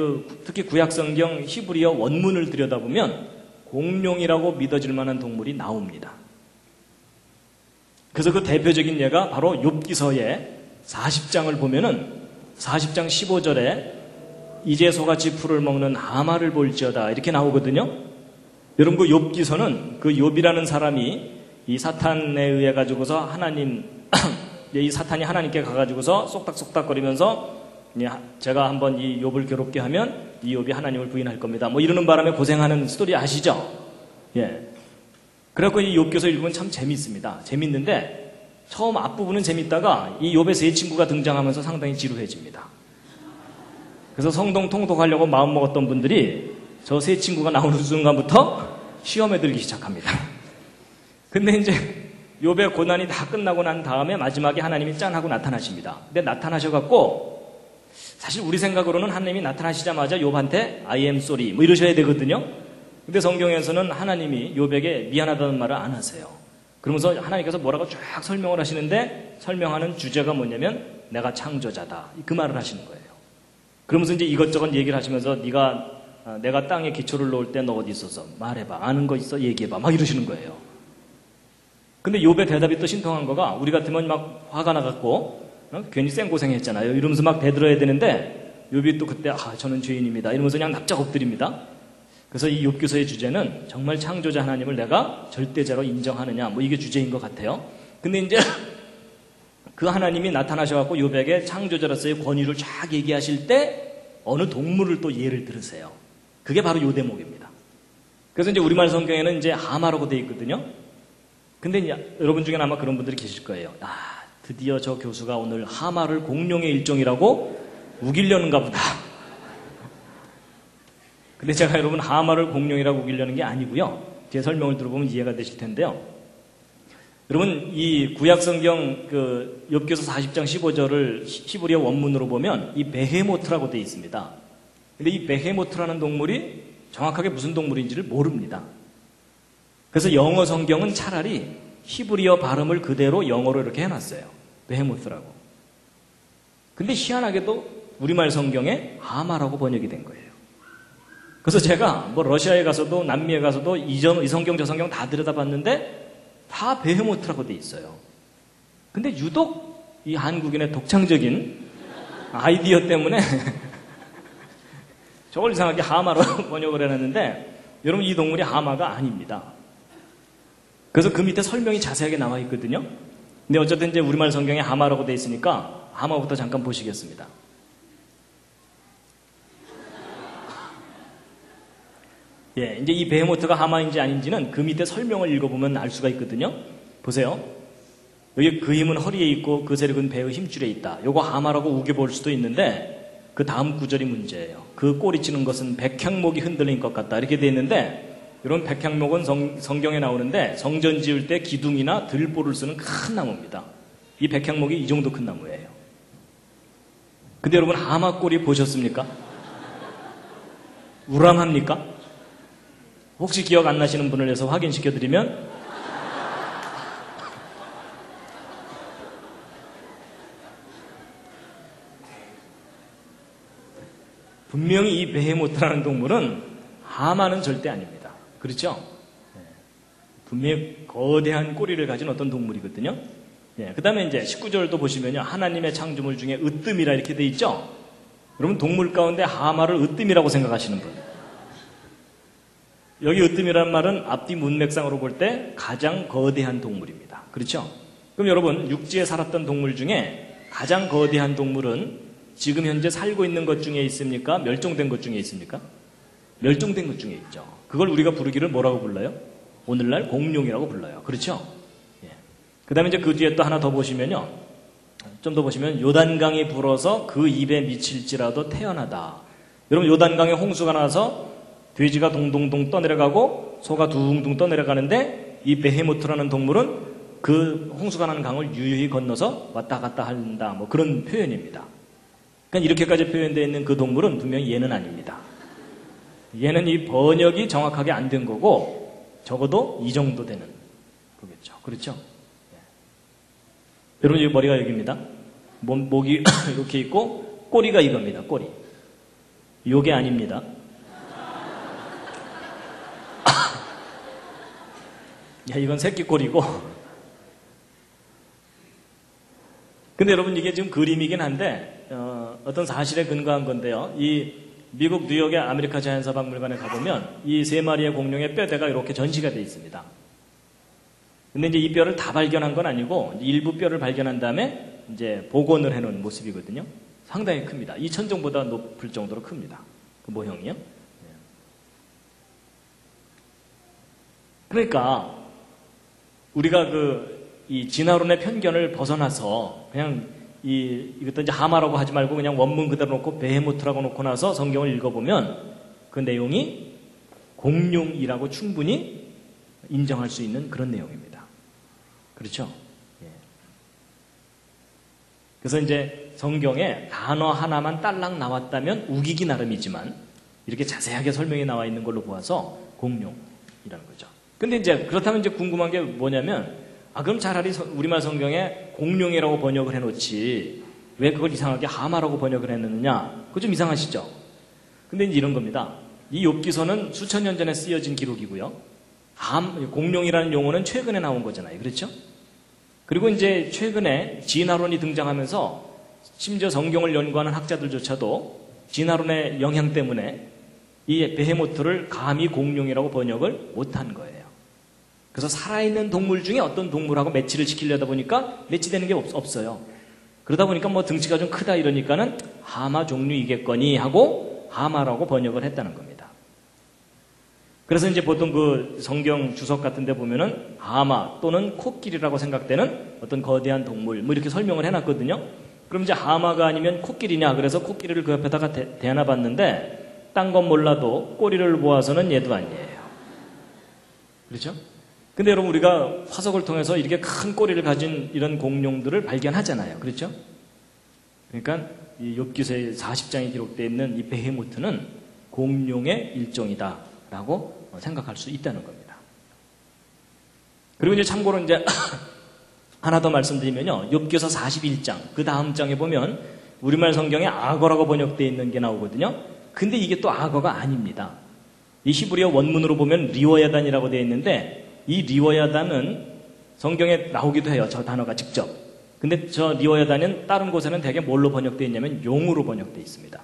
특히 구약 성경 히브리어 원문을 들여다보면 공룡이라고 믿어질 만한 동물이 나옵니다. 그래서 그 대표적인 예가 바로 욥기서의 40장을 보면은 40장 15절에 이제 소같이 풀을 먹는 하마를 볼지어다 이렇게 나오거든요. 여러분 그 욥기서는 그 욥이라는 사람이 이 사탄에 의해 가지고서 이 사탄이 하나님께 가가지고서 쏙닥쏙닥거리면서 제가 한번 이 욥을 괴롭게 하면 이 욥이 하나님을 부인할 겁니다. 뭐 이러는 바람에 고생하는 스토리 아시죠? 예. 그래갖고 이 욥기서 읽으면 참 재밌습니다. 재밌는데 처음 앞부분은 재밌다가 이 욥의 세 친구가 등장하면서 상당히 지루해집니다. 그래서 성동 통독하려고 마음먹었던 분들이 저 세 친구가 나오는 순간부터 시험에 들기 시작합니다. 근데 이제 욥의 고난이 다 끝나고 난 다음에 마지막에 하나님이 짠 하고 나타나십니다. 근데 나타나셔갖고 사실 우리 생각으로는 하나님이 나타나시자마자 욥한테 I am sorry 뭐 이러셔야 되거든요. 근데 성경에서는 하나님이 욥에게 미안하다는 말을 안 하세요. 그러면서 하나님께서 뭐라고 쫙 설명을 하시는데 설명하는 주제가 뭐냐면 내가 창조자다 그 말을 하시는 거예요. 그러면서 이제 이것저것 얘기를 하시면서 내가 땅에 기초를 놓을 때 너 어디 있었어? 말해봐. 아는 거 있어? 얘기해봐. 막 이러시는 거예요. 근데 욥의 대답이 또 신통한 거가 우리 같으면 막 화가 나갖고 괜히 생고생했잖아요. 이러면서 막 대들어야 되는데 욥이 또 그때 저는 죄인입니다. 이러면서 그냥 납작 엎드립니다. 그래서 이 욥기서의 주제는 정말 창조자 하나님을 내가 절대자로 인정하느냐 뭐 이게 주제인 것 같아요. 근데 이제 그 하나님이 나타나셔갖고 욥에게 창조자로서의 권위를 쫙 얘기하실 때 어느 동물을 또 예를 들으세요. 그게 바로 요 대목입니다. 그래서 이제 우리말 성경에는 이제 하마라고 되어 있거든요. 근데 이제 여러분 중에 아마 그런 분들이 계실 거예요. 드디어 저 교수가 오늘 하마를 공룡의 일종이라고 우기려는가 보다. 근데 제가 여러분 하마를 공룡이라고 우기려는 게 아니고요. 제 설명을 들어보면 이해가 되실 텐데요. 여러분 이 구약성경 욥기서 40장 15절을 히브리어 원문으로 보면 이 베헤모트라고 되어 있습니다. 근데 이 베헤모트라는 동물이 정확하게 무슨 동물인지를 모릅니다. 그래서 영어 성경은 차라리 히브리어 발음을 그대로 영어로 이렇게 해놨어요. 베헤모트라고. 근데 희한하게도 우리말 성경에 하마라고 번역이 된 거예요. 그래서 제가 뭐 러시아에 가서도 남미에 가서도 이 성경 저 성경 다 들여다봤는데 다 베헤모트라고 돼 있어요. 근데 유독 이 한국인의 독창적인 아이디어 때문에 저걸 이상하게 하마로 번역을 해놨는데 여러분 이 동물이 하마가 아닙니다. 그래서 그 밑에 설명이 자세하게 나와 있거든요. 근데 어쨌든 이제 우리말 성경에 하마라고 돼 있으니까 하마부터 잠깐 보시겠습니다. 예, 이제 이 베헤모트가 하마인지 아닌지는 그 밑에 설명을 읽어보면 알 수가 있거든요. 보세요. 여기 그 힘은 허리에 있고 그 세력은 배의 힘줄에 있다. 요거 하마라고 우겨볼 수도 있는데 그 다음 구절이 문제예요. 그 꼬리치는 것은 백향목이 흔들린 것 같다. 이렇게 돼 있는데 이런 백향목은 성경에 나오는데 성전 지을 때 기둥이나 들보를 쓰는 큰 나무입니다. 이 백향목이 이 정도 큰 나무예요. 근데 여러분 하마 꼬리 보셨습니까? 우람합니까? 혹시 기억 안 나시는 분을 위해서 확인시켜드리면 분명히 이 베헤모트라는 동물은 하마는 절대 아닙니다. 그렇죠? 분명히 거대한 꼬리를 가진 어떤 동물이거든요. 그 다음에 이제 19절도 보시면요. 하나님의 창조물 중에 으뜸이라 이렇게 돼 있죠? 여러분 동물 가운데 하마를 으뜸이라고 생각하시는 분. 여기 으뜸이라는 말은 앞뒤 문맥상으로 볼 때 가장 거대한 동물입니다. 그렇죠? 그럼 여러분 육지에 살았던 동물 중에 가장 거대한 동물은 지금 현재 살고 있는 것 중에 있습니까? 멸종된 것 중에 있습니까? 멸종된 것 중에 있죠. 그걸 우리가 부르기를 뭐라고 불러요? 오늘날 공룡이라고 불러요. 그렇죠? 그 다음에 이제 그 뒤에 또 하나 더 보시면요. 좀 더 보시면 요단강이 불어서 그 입에 미칠지라도 태어나다. 여러분 요단강에 홍수가 나서 돼지가 동동동 떠내려가고 소가 둥둥 떠내려가는데 이 베헤모트라는 동물은 그 홍수가 나는 강을 유유히 건너서 왔다 갔다 한다. 뭐 그런 표현입니다. 그러니까 이렇게까지 표현되어 있는 그 동물은 분명히 얘는 아닙니다. 얘는 이 번역이 정확하게 안 된 거고 적어도 이 정도 되는 거겠죠. 그렇죠? 여러분 여기 머리가 여기입니다. 목이 이렇게 있고 꼬리가 이겁니다. 꼬리. 요게 아닙니다. 야, 이건 새끼 꼬리고. 근데 여러분 이게 지금 그림이긴 한데 어떤 사실에 근거한 건데요. 이 미국 뉴욕의 아메리카 자연사 박물관에 가보면 이 세 마리의 공룡의 뼈대가 이렇게 전시가 되어 있습니다. 근데 이제 이 뼈를 다 발견한 건 아니고 일부 뼈를 발견한 다음에 이제 복원을 해놓은 모습이거든요. 상당히 큽니다. 이 천정보다 높을 정도로 큽니다. 그 모형이요. 그러니까 우리가 이 진화론의 편견을 벗어나서 그냥 이것도 이제 하마라고 하지 말고 그냥 원문 그대로 놓고 베헤모트라고 놓고 나서 성경을 읽어보면 그 내용이 공룡이라고 충분히 인정할 수 있는 그런 내용입니다. 그렇죠? 그래서 이제 성경에 단어 하나만 딸랑 나왔다면 우기기 나름이지만 이렇게 자세하게 설명이 나와 있는 걸로 보아서 공룡이라는 거죠. 근데 이제 그렇다면 이제 궁금한 게 뭐냐면 그럼 차라리 우리말 성경에 공룡이라고 번역을 해놓지 왜 그걸 이상하게 하마라고 번역을 했느냐? 그거 좀 이상하시죠? 근데 이제 이런 겁니다. 이 욥기서는 수천 년 전에 쓰여진 기록이고요. 공룡이라는 용어는 최근에 나온 거잖아요. 그렇죠? 그리고 이제 최근에 진화론이 등장하면서 심지어 성경을 연구하는 학자들조차도 진화론의 영향 때문에 이 베헤모트를 감히 공룡이라고 번역을 못한 거예요. 그래서 살아있는 동물 중에 어떤 동물하고 매치를 시키려다 보니까 매치되는 게 없어요. 그러다 보니까 뭐 등치가 좀 크다 이러니까는 하마 종류이겠거니 하고 하마라고 번역을 했다는 겁니다. 그래서 이제 보통 그 성경 주석 같은 데 보면은 하마 또는 코끼리라고 생각되는 어떤 거대한 동물 뭐 이렇게 설명을 해놨거든요. 그럼 이제 하마가 아니면 코끼리냐 그래서 코끼리를 그 옆에다가 대놔 봤는데 딴 건 몰라도 꼬리를 보아서는 얘도 아니에요. 그렇죠? 근데 여러분 우리가 화석을 통해서 이렇게 큰 꼬리를 가진 이런 공룡들을 발견하잖아요. 그렇죠? 그러니까 이 욥기서의 40장에 기록되어 있는 이 베헤모트는 공룡의 일종이다라고 생각할 수 있다는 겁니다. 그리고 이제 참고로 이제 하나 더 말씀드리면요. 욥기서 41장 그 다음 장에 보면 우리말 성경에 악어라고 번역되어 있는 게 나오거든요. 근데 이게 또 악어가 아닙니다. 이 히브리어 원문으로 보면 리워야단이라고 되어 있는데 이 리워야단은 성경에 나오기도 해요. 저 단어가 직접. 근데 저 리워야단은 다른 곳에는 대개 뭘로 번역되어 있냐면 용으로 번역되어 있습니다.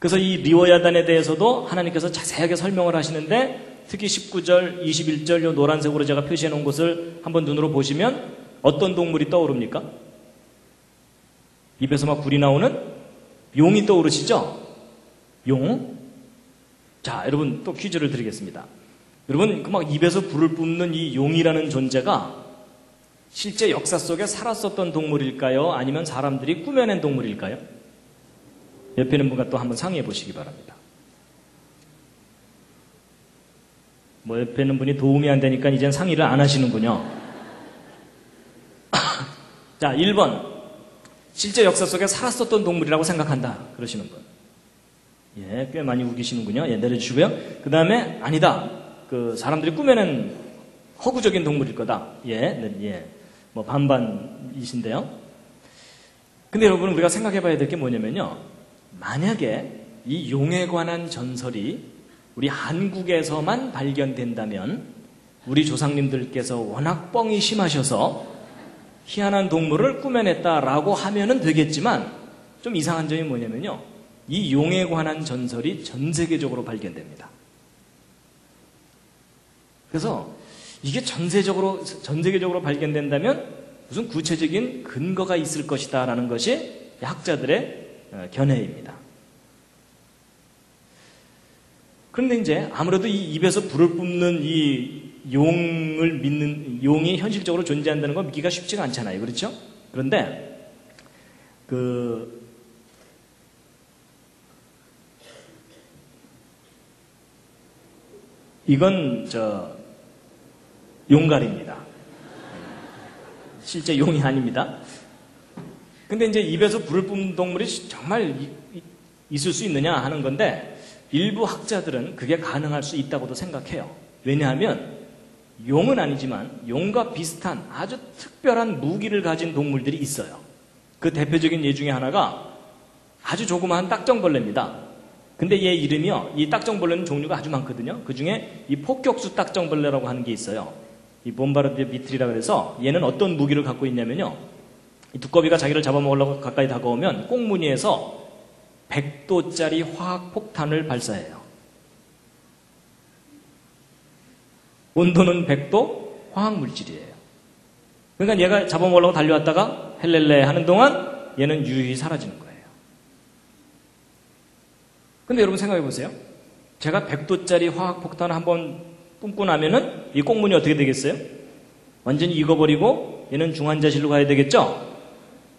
그래서 이 리워야단에 대해서도 하나님께서 자세하게 설명을 하시는데 특히 19절, 21절 요 노란색으로 제가 표시해 놓은 것을 한번 눈으로 보시면 어떤 동물이 떠오릅니까? 입에서 막 불이 나오는 용이 떠오르시죠? 용. 자, 여러분 또 퀴즈를 드리겠습니다. 여러분 그 막 입에서 불을 뿜는 이 용이라는 존재가 실제 역사 속에 살았었던 동물일까요? 아니면 사람들이 꾸며낸 동물일까요? 옆에 있는 분과 또 한번 상의해 보시기 바랍니다. 뭐 옆에 있는 분이 도움이 안 되니까 이젠 상의를 안 하시는군요. 자, 1번. 실제 역사 속에 살았었던 동물이라고 생각한다. 그러시는 분. 예, 꽤 많이 우기시는군요. 예, 내려주시고요. 그 다음에 아니다. 그 사람들이 꾸며낸 허구적인 동물일 거다. 예, 네, 예. 뭐 반반이신데요. 근데 여러분 우리가 생각해 봐야 될 게 뭐냐면요. 만약에 이 용에 관한 전설이 우리 한국에서만 발견된다면 우리 조상님들께서 워낙 뻥이 심하셔서 희한한 동물을 꾸며냈다라고 하면은 되겠지만 좀 이상한 점이 뭐냐면요. 이 용에 관한 전설이 전 세계적으로 발견됩니다. 그래서 이게 전 세계적으로 발견된다면 무슨 구체적인 근거가 있을 것이다라는 것이 학자들의 견해입니다. 그런데 이제 아무래도 이 입에서 불을 뿜는 이 용을 믿는 용이 현실적으로 존재한다는 건 믿기가 쉽지가 않잖아요. 그렇죠? 그런데 이건 용갈입니다. 실제 용이 아닙니다. 근데 이제 입에서 불을 뿜는 동물이 정말 있을 수 있느냐 하는 건데 일부 학자들은 그게 가능할 수 있다고도 생각해요. 왜냐하면 용은 아니지만 용과 비슷한 아주 특별한 무기를 가진 동물들이 있어요. 그 대표적인 예 중에 하나가 아주 조그마한 딱정벌레입니다. 근데 얘 이름이요. 이 딱정벌레는 종류가 아주 많거든요. 그 중에 이 폭격수 딱정벌레라고 하는 게 있어요. 이 봄바르디에 미트리라 그래서 얘는 어떤 무기를 갖고 있냐면요. 이 두꺼비가 자기를 잡아먹으려고 가까이 다가오면 꽁무니에서 100도짜리 화학폭탄을 발사해요. 온도는 100도, 화학물질이에요. 그러니까 얘가 잡아먹으려고 달려왔다가 헬렐레 하는 동안 얘는 유유히 사라지는 거예요. 근데 여러분 생각해 보세요. 제가 100도짜리 화학폭탄을 한번 뿜고 나면은 이 꽁무니 어떻게 되겠어요? 완전히 익어버리고 얘는 중환자실로 가야 되겠죠?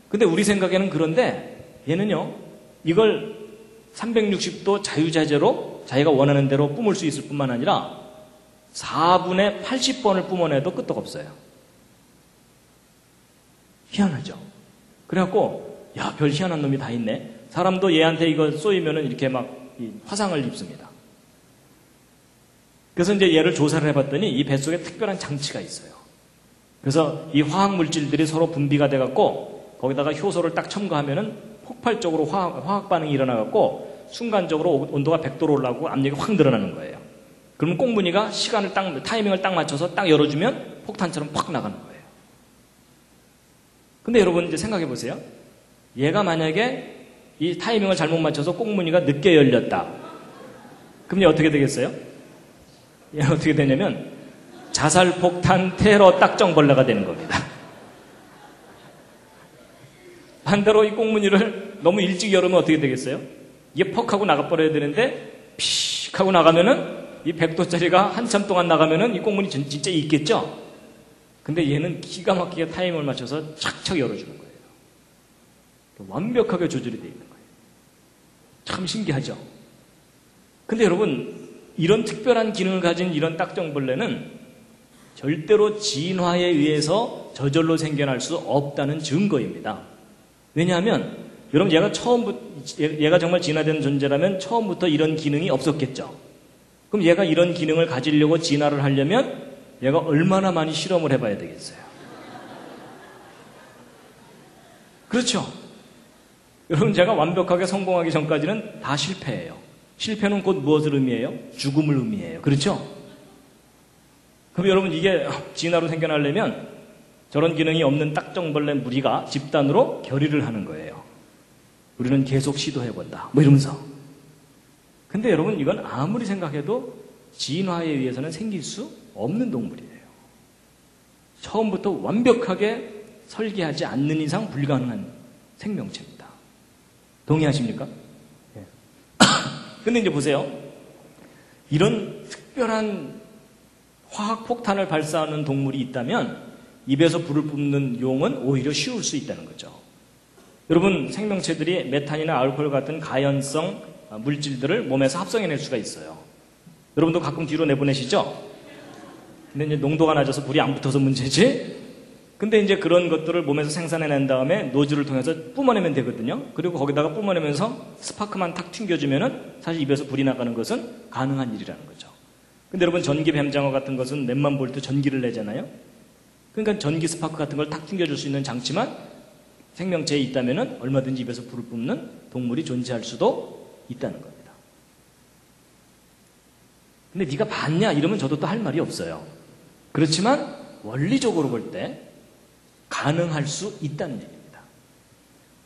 근데 우리 생각에는 그런데 얘는요, 이걸 360도 자유자재로 자기가 원하는 대로 뿜을 수 있을 뿐만 아니라 4분의 80번을 뿜어내도 끄떡없어요. 희한하죠? 그래갖고, 야, 별 희한한 놈이 다 있네. 사람도 얘한테 이거 쏘이면은 이렇게 막 화상을 입습니다. 그래서 이제 얘를 조사를 해봤더니 이 뱃속에 특별한 장치가 있어요. 그래서 이 화학물질들이 서로 분비가 돼갖고 거기다가 효소를 딱 첨가하면은 폭발적으로 화학 반응이 일어나갖고 순간적으로 온도가 100도로 올라가고 압력이 확 늘어나는 거예요. 그러면 꽁무니가 타이밍을 딱 맞춰서 딱 열어주면 폭탄처럼 팍 나가는 거예요. 근데 여러분 이제 생각해 보세요. 얘가 만약에 이 타이밍을 잘못 맞춰서 꽁무니가 늦게 열렸다. 그럼 얘 어떻게 되겠어요? 얘 어떻게 되냐면 자살폭탄 테러 딱정벌레가 되는 겁니다. 반대로 이 꽁무니를 너무 일찍 열으면 어떻게 되겠어요? 이게 퍽 하고 나가버려야 되는데 피식 하고 나가면은 이 100도짜리가 한참 동안 나가면은 이 꽁무니 진짜 있겠죠? 근데 얘는 기가 막히게 타이밍을 맞춰서 착착 열어주는 거예요. 완벽하게 조절이 되어 있는 거예요. 참 신기하죠? 근데 여러분, 이런 특별한 기능을 가진 이런 딱정벌레는 절대로 진화에 의해서 저절로 생겨날 수 없다는 증거입니다. 왜냐하면 여러분 얘가 정말 진화된 존재라면 처음부터 이런 기능이 없었겠죠. 그럼 얘가 이런 기능을 가지려고 진화를 하려면 얘가 얼마나 많이 실험을 해봐야 되겠어요. 그렇죠. 여러분 제가 완벽하게 성공하기 전까지는 다 실패예요. 실패는 곧 무엇을 의미해요? 죽음을 의미해요. 그렇죠? 그럼 여러분 이게 진화로 생겨나려면 저런 기능이 없는 딱정벌레 무리가 집단으로 결의를 하는 거예요. 우리는 계속 시도해본다. 뭐 이러면서. 근데 여러분 이건 아무리 생각해도 진화에 의해서는 생길 수 없는 동물이에요. 처음부터 완벽하게 설계하지 않는 이상 불가능한 생명체입니다. 동의하십니까? 예. 근데 이제 보세요. 이런 특별한 화학폭탄을 발사하는 동물이 있다면 입에서 불을 뿜는 용은 오히려 쉬울 수 있다는 거죠. 여러분 생명체들이 메탄이나 알코올 같은 가연성 물질들을 몸에서 합성해낼 수가 있어요. 여러분도 가끔 뒤로 내보내시죠? 근데 이제 농도가 낮아서 불이 안 붙어서 문제지. 근데 이제 그런 것들을 몸에서 생산해낸 다음에 노즐을 통해서 뿜어내면 되거든요. 그리고 거기다가 뿜어내면서 스파크만 탁 튕겨주면은 사실 입에서 불이 나가는 것은 가능한 일이라는 거죠. 근데 여러분 전기 뱀장어 같은 것은 몇만 볼트 전기를 내잖아요. 그러니까 전기 스파크 같은 걸 탁 튕겨줄 수 있는 장치만 생명체에 있다면은 얼마든지 입에서 불을 뿜는 동물이 존재할 수도 있다는 겁니다. 근데 네가 봤냐 이러면 저도 또 할 말이 없어요. 그렇지만 원리적으로 볼 때 가능할 수 있다는 얘기입니다.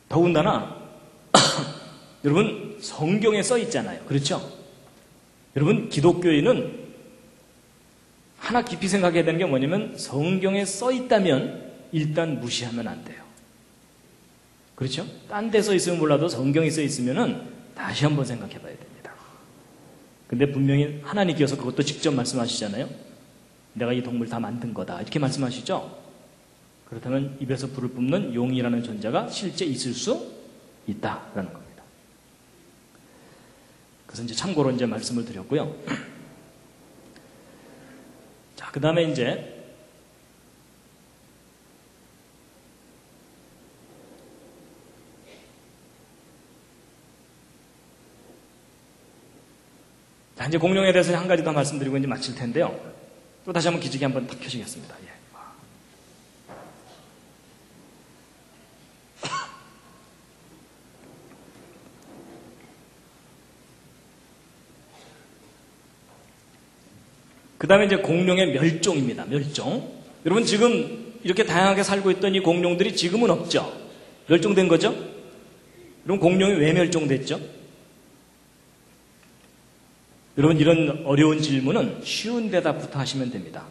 더군다나 여러분 성경에 써 있잖아요. 그렇죠? 여러분 기독교인은 하나 깊이 생각해야 되는 게 뭐냐면 성경에 써 있다면 일단 무시하면 안 돼요. 그렇죠? 딴 데 써 있으면 몰라도 성경에 써 있으면은 다시 한번 생각해 봐야 됩니다. 근데 분명히 하나님께서 그것도 직접 말씀하시잖아요. 내가 이 동물 다 만든 거다. 이렇게 말씀하시죠? 그렇다면 입에서 불을 뿜는 용이라는 존재가 실제 있을 수 있다라는 겁니다. 그래서 이제 참고로 이제 말씀을 드렸고요. 자, 그 다음에 이제 이제 공룡에 대해서 한 가지 더 말씀드리고 이제 마칠 텐데요. 또 다시 한번 기지개 한번 탁 켜시겠습니다. 예. 그 다음에 이제 공룡의 멸종입니다. 멸종. 여러분 지금 이렇게 다양하게 살고 있던 이 공룡들이 지금은 없죠? 멸종된 거죠? 여러분 공룡이 왜 멸종됐죠? 여러분 이런 어려운 질문은 쉬운 대답부터 하시면 됩니다.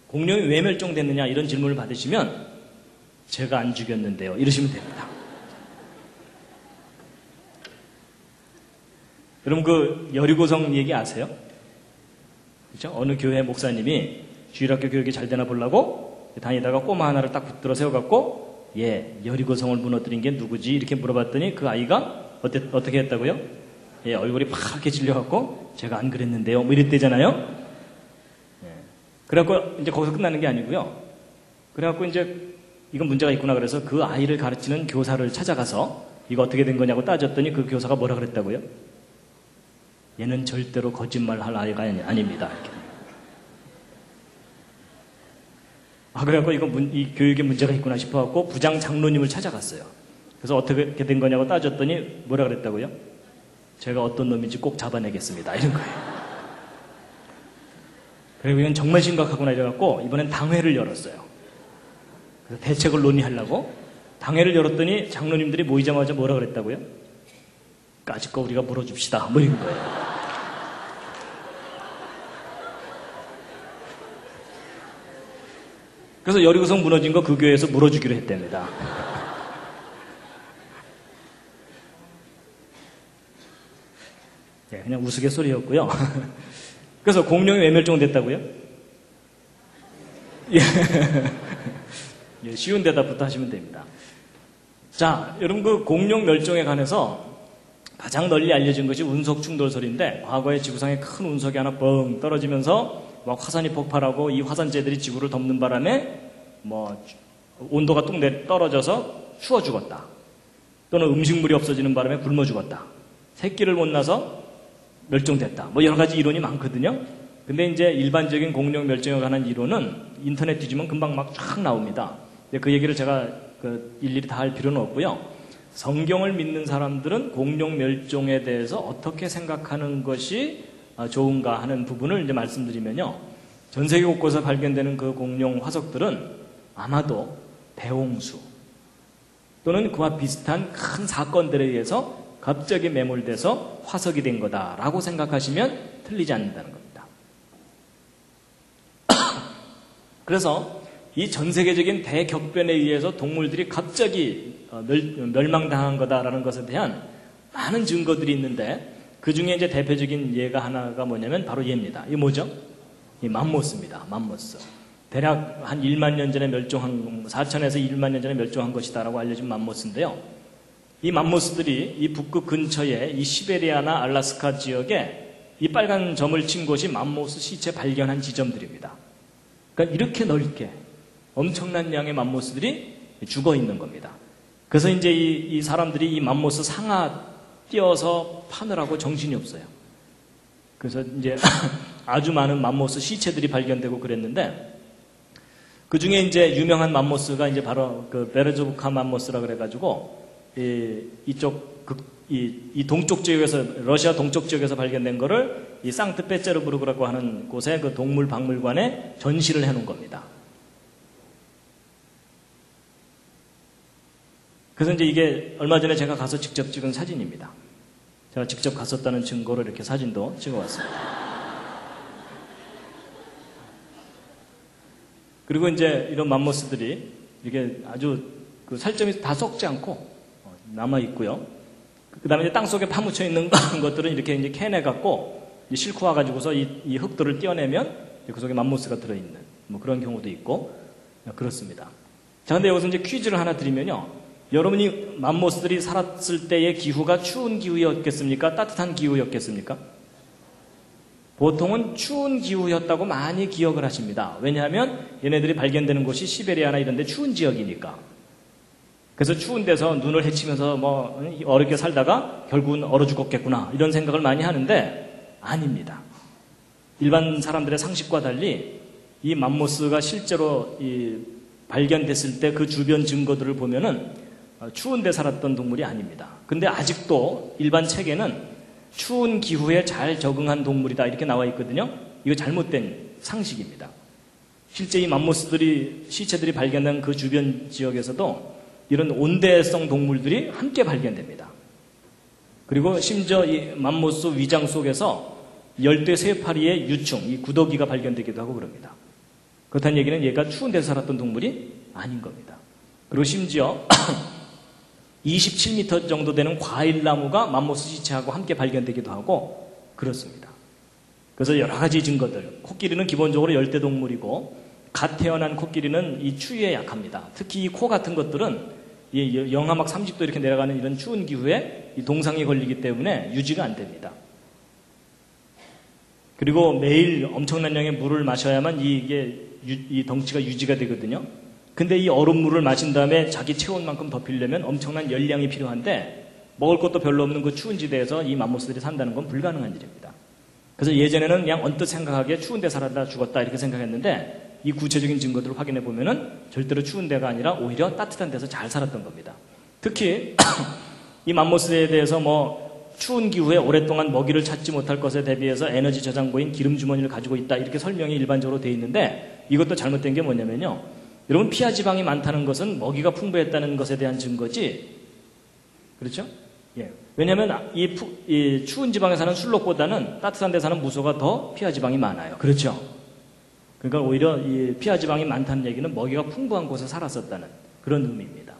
공룡이 왜 멸종됐느냐 이런 질문을 받으시면 제가 안 죽였는데요 이러시면 됩니다. 여러분 그 여리고성 얘기 아세요? 그렇죠? 어느 교회 목사님이 주일학교 교육이 잘 되나 보려고 다니다가 꼬마 하나를 딱 붙들어 세워갖고 여리고성을 무너뜨린 게 누구지? 이렇게 물어봤더니 그 아이가 어떻게 했다고요? 얼굴이 파랗게 질려갖고 제가 안 그랬는데요 뭐 이랬대잖아요. 그래갖고 이제 거기서 끝나는 게 아니고요. 그래갖고 이제 이건 문제가 있구나 그래서 그 아이를 가르치는 교사를 찾아가서 이거 어떻게 된 거냐고 따졌더니 그 교사가 뭐라 그랬다고요? 얘는 절대로 거짓말할 아이가 아닙니다. 이렇게. 그래갖고 이 교육에 문제가 있구나 싶어갖고 부장 장로님을 찾아갔어요. 그래서 어떻게 된 거냐고 따졌더니 뭐라 그랬다고요? 제가 어떤 놈인지 꼭 잡아내겠습니다. 이런 거예요. 그리고 이건 정말 심각하구나 이래갖고 이번엔 당회를 열었어요. 그래서 대책을 논의하려고 당회를 열었더니 장로님들이 모이자마자 뭐라 그랬다고요? 까짓 거 우리가 물어줍시다. 뭐 이런 거예요. 그래서 여리고성 무너진 거 그 교회에서 물어주기로 했답니다. 그냥 우스갯소리였고요. 그래서 공룡이 왜 멸종됐다고요? 쉬운 대답부터 하시면 됩니다. 자, 여러분 그 공룡 멸종에 관해서 가장 널리 알려진 것이 운석 충돌설인데 과거에 지구상에 큰 운석이 하나 뻥 떨어지면서 막 화산이 폭발하고 이 화산재들이 지구를 덮는 바람에 뭐 온도가 뚝 떨어져서 추워 죽었다. 또는 음식물이 없어지는 바람에 굶어 죽었다. 새끼를 못 낳아서 멸종됐다. 뭐 여러 가지 이론이 많거든요. 근데 이제 일반적인 공룡 멸종에 관한 이론은 인터넷 뒤지면 금방 막 쫙 나옵니다. 그 얘기를 제가 일일이 다 할 필요는 없고요. 성경을 믿는 사람들은 공룡 멸종에 대해서 어떻게 생각하는 것이 좋은가 하는 부분을 이제 말씀드리면요. 전 세계 곳곳에 발견되는 그 공룡 화석들은 아마도 대홍수 또는 그와 비슷한 큰 사건들에 의해서 갑자기 매몰돼서 화석이 된 거다라고 생각하시면 틀리지 않는다는 겁니다. 그래서 이 전 세계적인 대격변에 의해서 동물들이 갑자기 멸망당한 거다라는 것에 대한 많은 증거들이 있는데 그 중에 이제 대표적인 예가 하나가 뭐냐면 바로 얘입니다. 이게 뭐죠? 이 맘모스입니다. 맘모스. 대략 한 1만 년 전에 멸종한 4천에서 1만 년 전에 멸종한 것이다라고 알려진 맘모스인데요. 이 맘모스들이 이 북극 근처에 이 시베리아나 알라스카 지역에 이 빨간 점을 친 곳이 맘모스 시체 발견한 지점들입니다. 그러니까 이렇게 넓게 엄청난 양의 맘모스들이 죽어 있는 겁니다. 그래서 이제 이 사람들이 이 맘모스 상아 띄어서 파느라고 정신이 없어요. 그래서 이제 아주 많은 맘모스 시체들이 발견되고 그랬는데 그 중에 이제 유명한 맘모스가 이제 바로 그 베르조브카 맘모스라 그래가지고 이 동쪽 지역에서 러시아 동쪽 지역에서 발견된 거를 이 상트페테르부르크라고 하는 곳에 그 동물 박물관에 전시를 해놓은 겁니다. 그래서 이제 이게 얼마 전에 제가 가서 직접 찍은 사진입니다. 제가 직접 갔었다는 증거로 이렇게 사진도 찍어왔습니다. 그리고 이제 이런 맘모스들이 이렇게 아주 그 살점이 다 썩지 않고 남아 있고요. 그 다음에 이제 땅 속에 파묻혀 있는 것들은 이렇게 이제 캐내갖고 싣고 와가지고서 이 흙들을 떼어내면 그 속에 맘모스가 들어있는 뭐 그런 경우도 있고 그렇습니다. 자, 근데 여기서 이제 퀴즈를 하나 드리면요. 여러분이 맘모스들이 살았을 때의 기후가 추운 기후였겠습니까? 따뜻한 기후였겠습니까? 보통은 추운 기후였다고 많이 기억을 하십니다. 왜냐하면 얘네들이 발견되는 곳이 시베리아나 이런 데 추운 지역이니까. 그래서 추운 데서 눈을 헤치면서 뭐 어렵게 살다가 결국은 얼어 죽었겠구나 이런 생각을 많이 하는데 아닙니다. 일반 사람들의 상식과 달리 이 맘모스가 실제로 발견됐을 때 그 주변 증거들을 보면은 추운 데 살았던 동물이 아닙니다. 근데 아직도 일반 책에는 추운 기후에 잘 적응한 동물이다 이렇게 나와 있거든요. 이거 잘못된 상식입니다. 실제 이 맘모스들이 시체들이 발견된 그 주변 지역에서도 이런 온대성 동물들이 함께 발견됩니다. 그리고 심지어 이 맘모스 위장 속에서 열대 쇠파리의 유충, 이 구더기가 발견되기도 하고 그럽니다. 그렇다는 얘기는 얘가 추운 데서 살았던 동물이 아닌 겁니다. 그리고 심지어 27m 정도 되는 과일나무가 맘모스 시체하고 함께 발견되기도 하고 그렇습니다. 그래서 여러 가지 증거들, 코끼리는 기본적으로 열대동물이고 갓 태어난 코끼리는 이 추위에 약합니다. 특히 이 코 같은 것들은 이 영하 막 30도 이렇게 내려가는 이런 추운 기후에 이 동상이 걸리기 때문에 유지가 안 됩니다. 그리고 매일 엄청난 양의 물을 마셔야만 이 덩치가 유지가 되거든요. 근데 이 얼음물을 마신 다음에 자기 체온만큼 더 피려면 엄청난 열량이 필요한데 먹을 것도 별로 없는 그 추운 지대에서 이 맘모스들이 산다는 건 불가능한 일입니다. 그래서 예전에는 그냥 언뜻 생각하기에 추운 데 살았다 죽었다 이렇게 생각했는데 이 구체적인 증거들을 확인해 보면은 절대로 추운 데가 아니라 오히려 따뜻한 데서 잘 살았던 겁니다. 특히 이 맘모스에 대해서 뭐 추운 기후에 오랫동안 먹이를 찾지 못할 것에 대비해서 에너지 저장고인 기름 주머니를 가지고 있다 이렇게 설명이 일반적으로 되어 있는데 이것도 잘못된 게 뭐냐면요. 여러분 피하 지방이 많다는 것은 먹이가 풍부했다는 것에 대한 증거지. 그렇죠? 예. 왜냐하면 이 추운 지방에 사는 술록보다는 따뜻한 데 사는 무소가 더 피하 지방이 많아요. 그렇죠? 그러니까 오히려 이 피하 지방이 많다는 얘기는 먹이가 풍부한 곳에 살았었다는 그런 의미입니다.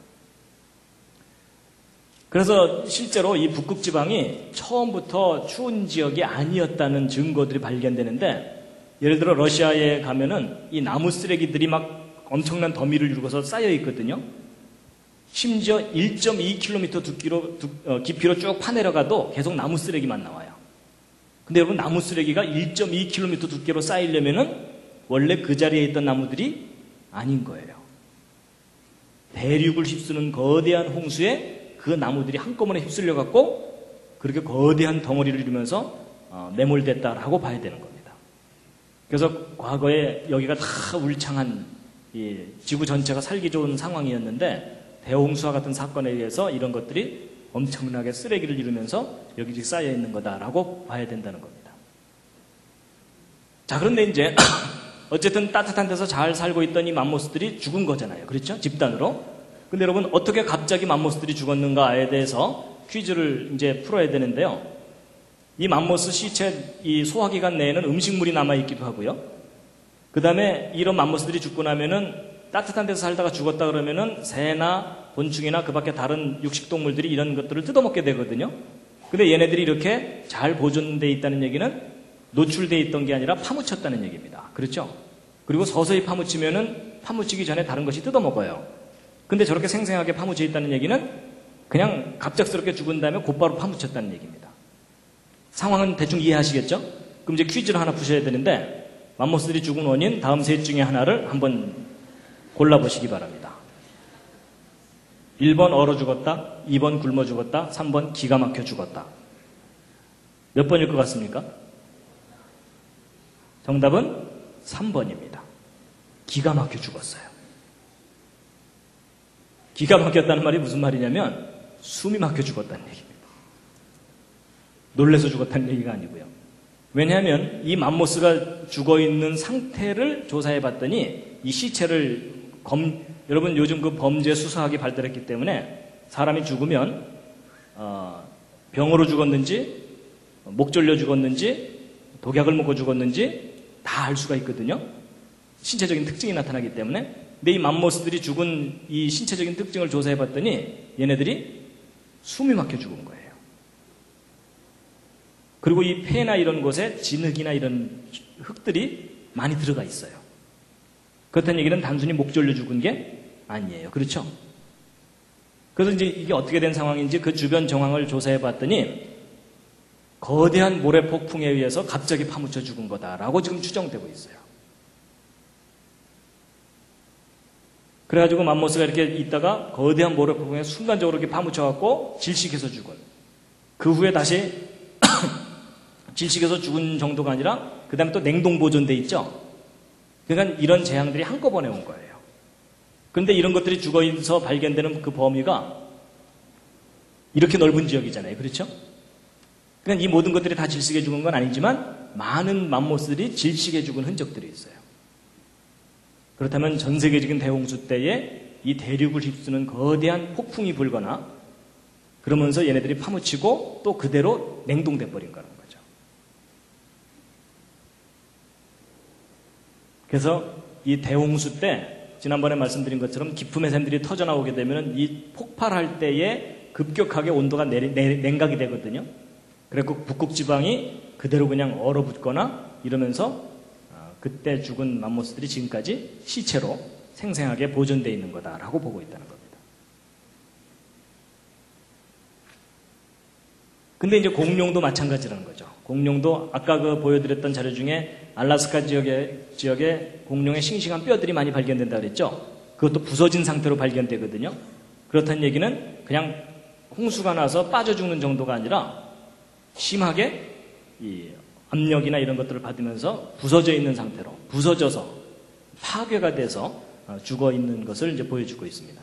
그래서 실제로 이 북극 지방이 처음부터 추운 지역이 아니었다는 증거들이 발견되는데 예를 들어 러시아에 가면은 이 나무 쓰레기들이 막 엄청난 더미를 이루고서 쌓여 있거든요. 심지어 1.2km 깊이로 쭉 파내려가도 계속 나무 쓰레기만 나와요. 근데 여러분 나무 쓰레기가 1.2km 두께로 쌓이려면은 원래 그 자리에 있던 나무들이 아닌 거예요. 대륙을 휩쓰는 거대한 홍수에 그 나무들이 한꺼번에 휩쓸려 갖고 그렇게 거대한 덩어리를 이루면서 매몰됐다라고 봐야 되는 겁니다. 그래서 과거에 여기가 다 울창한 지구 전체가 살기 좋은 상황이었는데 대홍수와 같은 사건에 의해서 이런 것들이 엄청나게 쓰레기를 이루면서 여기저기 쌓여 있는 거다라고 봐야 된다는 겁니다. 자, 그런데 이제 어쨌든 따뜻한 데서 잘 살고 있던 이 맘모스들이 죽은 거잖아요. 그렇죠? 집단으로. 근데 여러분 어떻게 갑자기 맘모스들이 죽었는가에 대해서 퀴즈를 이제 풀어야 되는데요. 이 맘모스 시체 이 소화기관 내에는 음식물이 남아있기도 하고요. 그 다음에 이런 맘모스들이 죽고 나면은 따뜻한 데서 살다가 죽었다 그러면은 새나 곤충이나 그 밖에 다른 육식동물들이 이런 것들을 뜯어먹게 되거든요. 근데 얘네들이 이렇게 잘 보존되어 있다는 얘기는 노출되어 있던 게 아니라 파묻혔다는 얘기입니다. 그렇죠? 그리고 서서히 파묻히면은 파묻히기 전에 다른 것이 뜯어먹어요. 근데 저렇게 생생하게 파묻혀 있다는 얘기는 그냥 갑작스럽게 죽은 다음에 곧바로 파묻혔다는 얘기입니다. 상황은 대충 이해하시겠죠? 그럼 이제 퀴즈를 하나 푸셔야 되는데 맘모스들이 죽은 원인 다음 셋 중에 하나를 한번 골라보시기 바랍니다. 1번 얼어 죽었다, 2번 굶어 죽었다, 3번 기가 막혀 죽었다. 몇 번일 것 같습니까? 정답은 3번입니다. 기가 막혀 죽었어요. 기가 막혔다는 말이 무슨 말이냐면 숨이 막혀 죽었다는 얘기입니다. 놀래서 죽었다는 얘기가 아니고요. 왜냐하면 이 맘모스가 죽어있는 상태를 조사해 봤더니 이 시체를 여러분 요즘 그 범죄 수사학이 발달했기 때문에 사람이 죽으면 병으로 죽었는지 목 졸려 죽었는지 독약을 먹고 죽었는지 다 알 수가 있거든요. 신체적인 특징이 나타나기 때문에. 근데 이 맘모스들이 죽은 이 신체적인 특징을 조사해 봤더니 얘네들이 숨이 막혀 죽은 거예요. 그리고 이 폐나 이런 곳에 진흙이나 이런 흙들이 많이 들어가 있어요. 그렇다는 얘기는 단순히 목 졸려 죽은 게 아니에요. 그렇죠? 그래서 이제 이게 어떻게 된 상황인지 그 주변 정황을 조사해 봤더니 거대한 모래 폭풍에 의해서 갑자기 파묻혀 죽은 거다라고 지금 추정되고 있어요. 그래가지고 맘모스가 이렇게 있다가 거대한 모래 폭풍에 순간적으로 이렇게 파묻혀갖고 질식해서 죽은. 그 후에 다시 질식해서 죽은 정도가 아니라 그 다음에 또 냉동 보존돼 있죠. 그러니까 이런 재앙들이 한꺼번에 온 거예요. 근데 이런 것들이 죽어서 발견되는 그 범위가 이렇게 넓은 지역이잖아요. 그렇죠? 그러니까 이 모든 것들이 다 질식해 죽은 건 아니지만 많은 맘모스들이 질식해 죽은 흔적들이 있어요. 그렇다면 전 세계적인 대홍수 때에 이 대륙을 휩쓰는 거대한 폭풍이 불거나 그러면서 얘네들이 파묻히고 또 그대로 냉동돼 버린 거라는 거죠. 그래서 이 대홍수 때 지난번에 말씀드린 것처럼 기품의 샘들이 터져나오게 되면 이 폭발할 때에 급격하게 온도가 냉각이 되거든요. 그래서 북극 지방이 그대로 그냥 얼어붙거나 이러면서 그때 죽은 맘모스들이 지금까지 시체로 생생하게 보존되어 있는 거다라고 보고 있다는 겁니다. 근데 이제 공룡도 마찬가지라는 거죠. 공룡도 아까 그 보여드렸던 자료 중에 알라스카 지역에 공룡의 싱싱한 뼈들이 많이 발견된다 그랬죠. 그것도 부서진 상태로 발견되거든요. 그렇다는 얘기는 그냥 홍수가 나서 빠져 죽는 정도가 아니라 심하게 이 압력이나 이런 것들을 받으면서 부서져 있는 상태로 부서져서 파괴가 돼서 죽어 있는 것을 이제 보여주고 있습니다.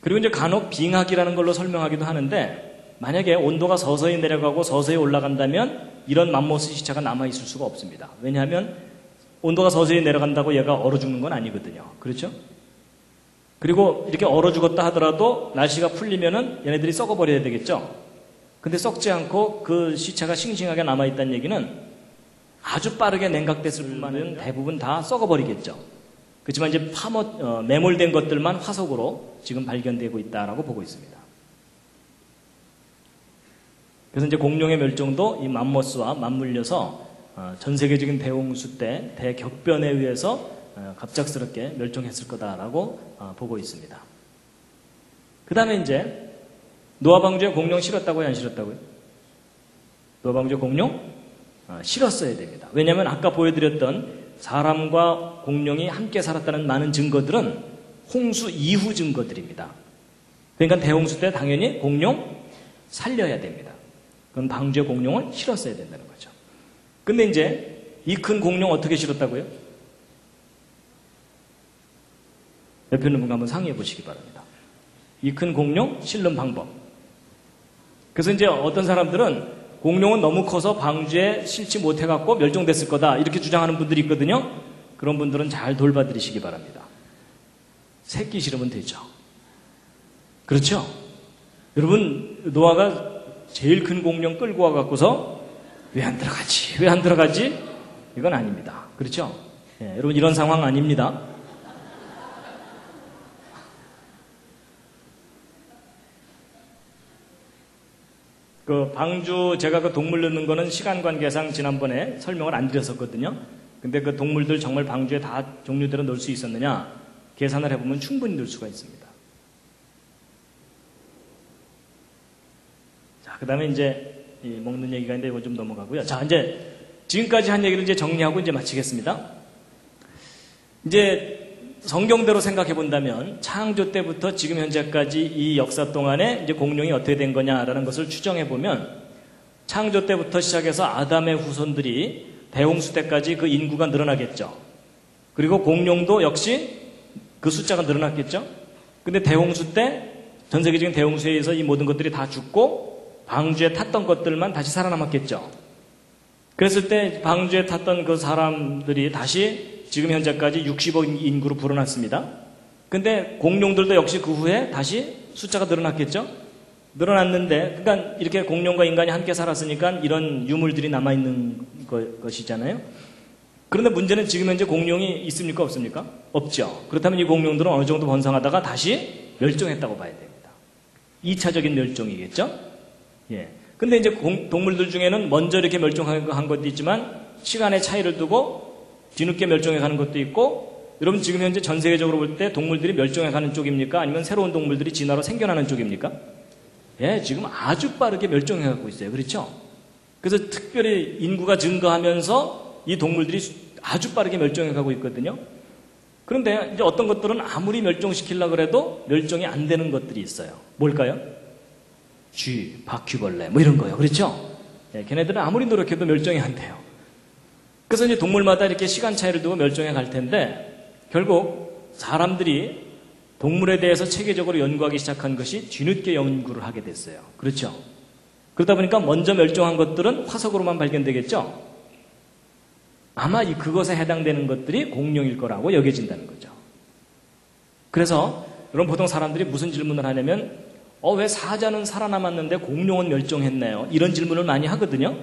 그리고 이제 간혹 빙하기라는 걸로 설명하기도 하는데 만약에 온도가 서서히 내려가고 서서히 올라간다면 이런 맘모스 시체가 남아있을 수가 없습니다. 왜냐하면 온도가 서서히 내려간다고 얘가 얼어 죽는 건 아니거든요. 그렇죠? 그리고 이렇게 얼어 죽었다 하더라도 날씨가 풀리면은 얘네들이 썩어버려야 되겠죠? 근데 썩지 않고 그 시체가 싱싱하게 남아있다는 얘기는 아주 빠르게 냉각됐을 뿐만은 대부분 다 썩어버리겠죠. 그렇지만 이제 매몰된 것들만 화석으로 지금 발견되고 있다라고 보고 있습니다. 그래서 이제 공룡의 멸종도 이 맘모스와 맞물려서 전 세계적인 대홍수 때 대격변에 의해서 갑작스럽게 멸종했을 거다라고 보고 있습니다. 그 다음에 이제 노아 방주에 공룡 실었다고요, 안 실었다고요? 노아 방주에 공룡 실었어야 됩니다. 왜냐하면 아까 보여드렸던 사람과 공룡이 함께 살았다는 많은 증거들은 홍수 이후 증거들입니다. 그러니까 대홍수 때 당연히 공룡 살려야 됩니다. 그럼 방주에 공룡을 실었어야 된다는 거죠. 근데 이제 이 큰 공룡 어떻게 실었다고요? 옆에 있는 분과 한번 상의해 보시기 바랍니다. 이 큰 공룡 실는 방법. 그래서 이제 어떤 사람들은 공룡은 너무 커서 방주에 실지 못해갖고 멸종됐을 거다 이렇게 주장하는 분들이 있거든요. 그런 분들은 잘 돌봐드리시기 바랍니다. 새끼 실으면 되죠. 그렇죠? 여러분, 노아가 제일 큰 공룡 끌고 와갖고서 왜 안 들어가지? 왜 안 들어가지? 이건 아닙니다. 그렇죠? 예, 여러분, 이런 상황 아닙니다. 그 방주, 제가 그 동물 넣는 거는 시간 관계상 지난번에 설명을 안 드렸었거든요. 근데 그 동물들 정말 방주에 다 종류대로 넣을 수 있었느냐? 계산을 해보면 충분히 넣을 수가 있습니다. 자, 그 다음에 이제 먹는 얘기가 있는데 이거 좀 넘어가고요. 자, 이제 지금까지 한 얘기를 이제 정리하고 이제 마치겠습니다. 이제 성경대로 생각해 본다면 창조 때부터 지금 현재까지 이 역사 동안에 이제 공룡이 어떻게 된 거냐라는 것을 추정해 보면 창조 때부터 시작해서 아담의 후손들이 대홍수 때까지 그 인구가 늘어나겠죠. 그리고 공룡도 역시 그 숫자가 늘어났겠죠. 근데 대홍수 때 전 세계적인 대홍수에 의해서 이 모든 것들이 다 죽고 방주에 탔던 것들만 다시 살아남았겠죠. 그랬을 때 방주에 탔던 그 사람들이 다시 지금 현재까지 60억 인구로 불어났습니다. 근데 공룡들도 역시 그 후에 다시 숫자가 늘어났겠죠? 늘어났는데, 그러니까 이렇게 공룡과 인간이 함께 살았으니까 이런 유물들이 남아있는 것이잖아요. 그런데 문제는 지금 현재 공룡이 있습니까? 없습니까? 없죠. 그렇다면 이 공룡들은 어느 정도 번성하다가 다시 멸종했다고 봐야 됩니다. 2차적인 멸종이겠죠? 예. 근데 이제 동물들 중에는 먼저 이렇게 멸종한 것도 있지만 시간의 차이를 두고 뒤늦게 멸종해가는 것도 있고, 여러분 지금 현재 전 세계적으로 볼 때 동물들이 멸종해가는 쪽입니까? 아니면 새로운 동물들이 진화로 생겨나는 쪽입니까? 예, 지금 아주 빠르게 멸종해가고 있어요. 그렇죠? 그래서 특별히 인구가 증가하면서 이 동물들이 아주 빠르게 멸종해가고 있거든요. 그런데 이제 어떤 것들은 아무리 멸종시키려고 해도 멸종이 안 되는 것들이 있어요. 뭘까요? 쥐, 바퀴벌레 뭐 이런 거요. 그렇죠? 예, 걔네들은 아무리 노력해도 멸종이 안 돼요. 그래서 이제 동물마다 이렇게 시간 차이를 두고 멸종해 갈 텐데 결국 사람들이 동물에 대해서 체계적으로 연구하기 시작한 것이 뒤늦게 연구를 하게 됐어요. 그렇죠? 그러다 보니까 먼저 멸종한 것들은 화석으로만 발견되겠죠? 아마 그것에 해당되는 것들이 공룡일 거라고 여겨진다는 거죠. 그래서 여러분 보통 사람들이 무슨 질문을 하냐면 왜 사자는 살아남았는데 공룡은 멸종했나요? 이런 질문을 많이 하거든요.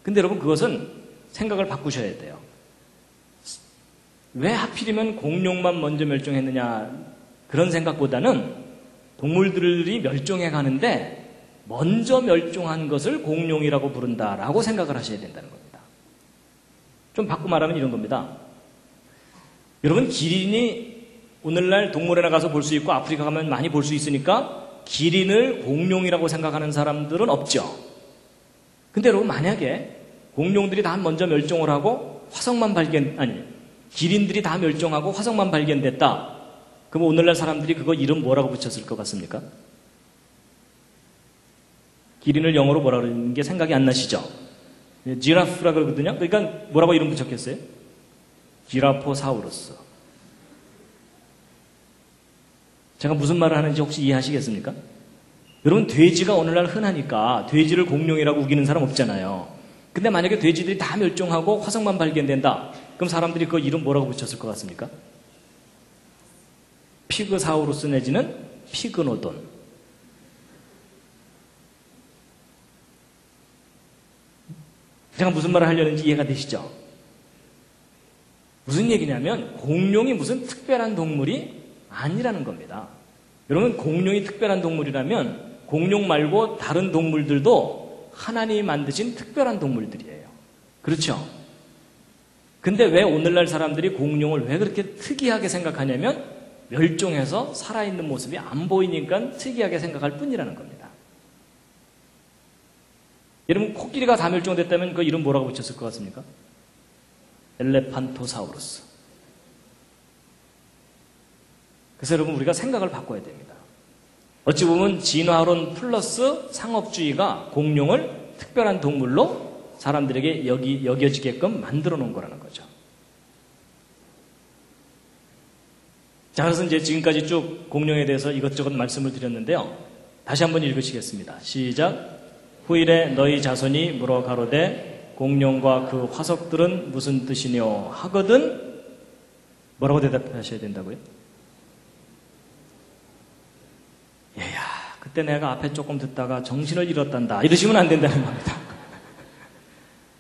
근데 여러분 그것은 생각을 바꾸셔야 돼요. 왜 하필이면 공룡만 먼저 멸종했느냐 그런 생각보다는 동물들이 멸종해 가는데 먼저 멸종한 것을 공룡이라고 부른다라고 생각을 하셔야 된다는 겁니다. 좀 바꿔 말하면 이런 겁니다. 여러분 기린이 오늘날 동물원에 가서 볼 수 있고 아프리카 가면 많이 볼 수 있으니까 기린을 공룡이라고 생각하는 사람들은 없죠. 근데 여러분 만약에 공룡들이 다 먼저 멸종을 하고 기린들이 다 멸종하고 화석만 발견됐다. 그럼 오늘날 사람들이 그거 이름 뭐라고 붙였을 것 같습니까? 기린을 영어로 뭐라 그러는 게 생각이 안 나시죠? 지라프라 그러거든요. 그러니까 뭐라고 이름 붙였겠어요? 지라포사우루스. 제가 무슨 말을 하는지 혹시 이해하시겠습니까? 여러분 돼지가 오늘날 흔하니까 돼지를 공룡이라고 우기는 사람 없잖아요. 근데 만약에 돼지들이 다 멸종하고 화석만 발견된다. 그럼 사람들이 그 이름 뭐라고 붙였을 것 같습니까? 피그사우루스 내지는 피그노돈. 제가 무슨 말을 하려는지 이해가 되시죠? 무슨 얘기냐면 공룡이 무슨 특별한 동물이 아니라는 겁니다. 여러분 공룡이 특별한 동물이라면 공룡 말고 다른 동물들도 하나님이 만드신 특별한 동물들이에요. 그렇죠? 근데 왜 오늘날 사람들이 공룡을 왜 그렇게 특이하게 생각하냐면 멸종해서 살아있는 모습이 안 보이니까 특이하게 생각할 뿐이라는 겁니다. 여러분 코끼리가 다 멸종됐다면 그 이름 뭐라고 붙였을 것 같습니까? 엘레판토사우루스. 그래서 여러분 우리가 생각을 바꿔야 됩니다. 어찌 보면 진화론 플러스 상업주의가 공룡을 특별한 동물로 사람들에게 여겨지게끔 만들어 놓은 거라는 거죠. 자, 그래서 이제 지금까지 쭉 공룡에 대해서 이것저것 말씀을 드렸는데요. 다시 한번 읽으시겠습니다. 시작. 후일에 너희 자손이 물어 가로되 공룡과 그 화석들은 무슨 뜻이뇨 하거든 뭐라고 대답하셔야 된다고요? 얘야, 그때 내가 앞에 조금 듣다가 정신을 잃었단다. 이러시면 안 된다는 겁니다.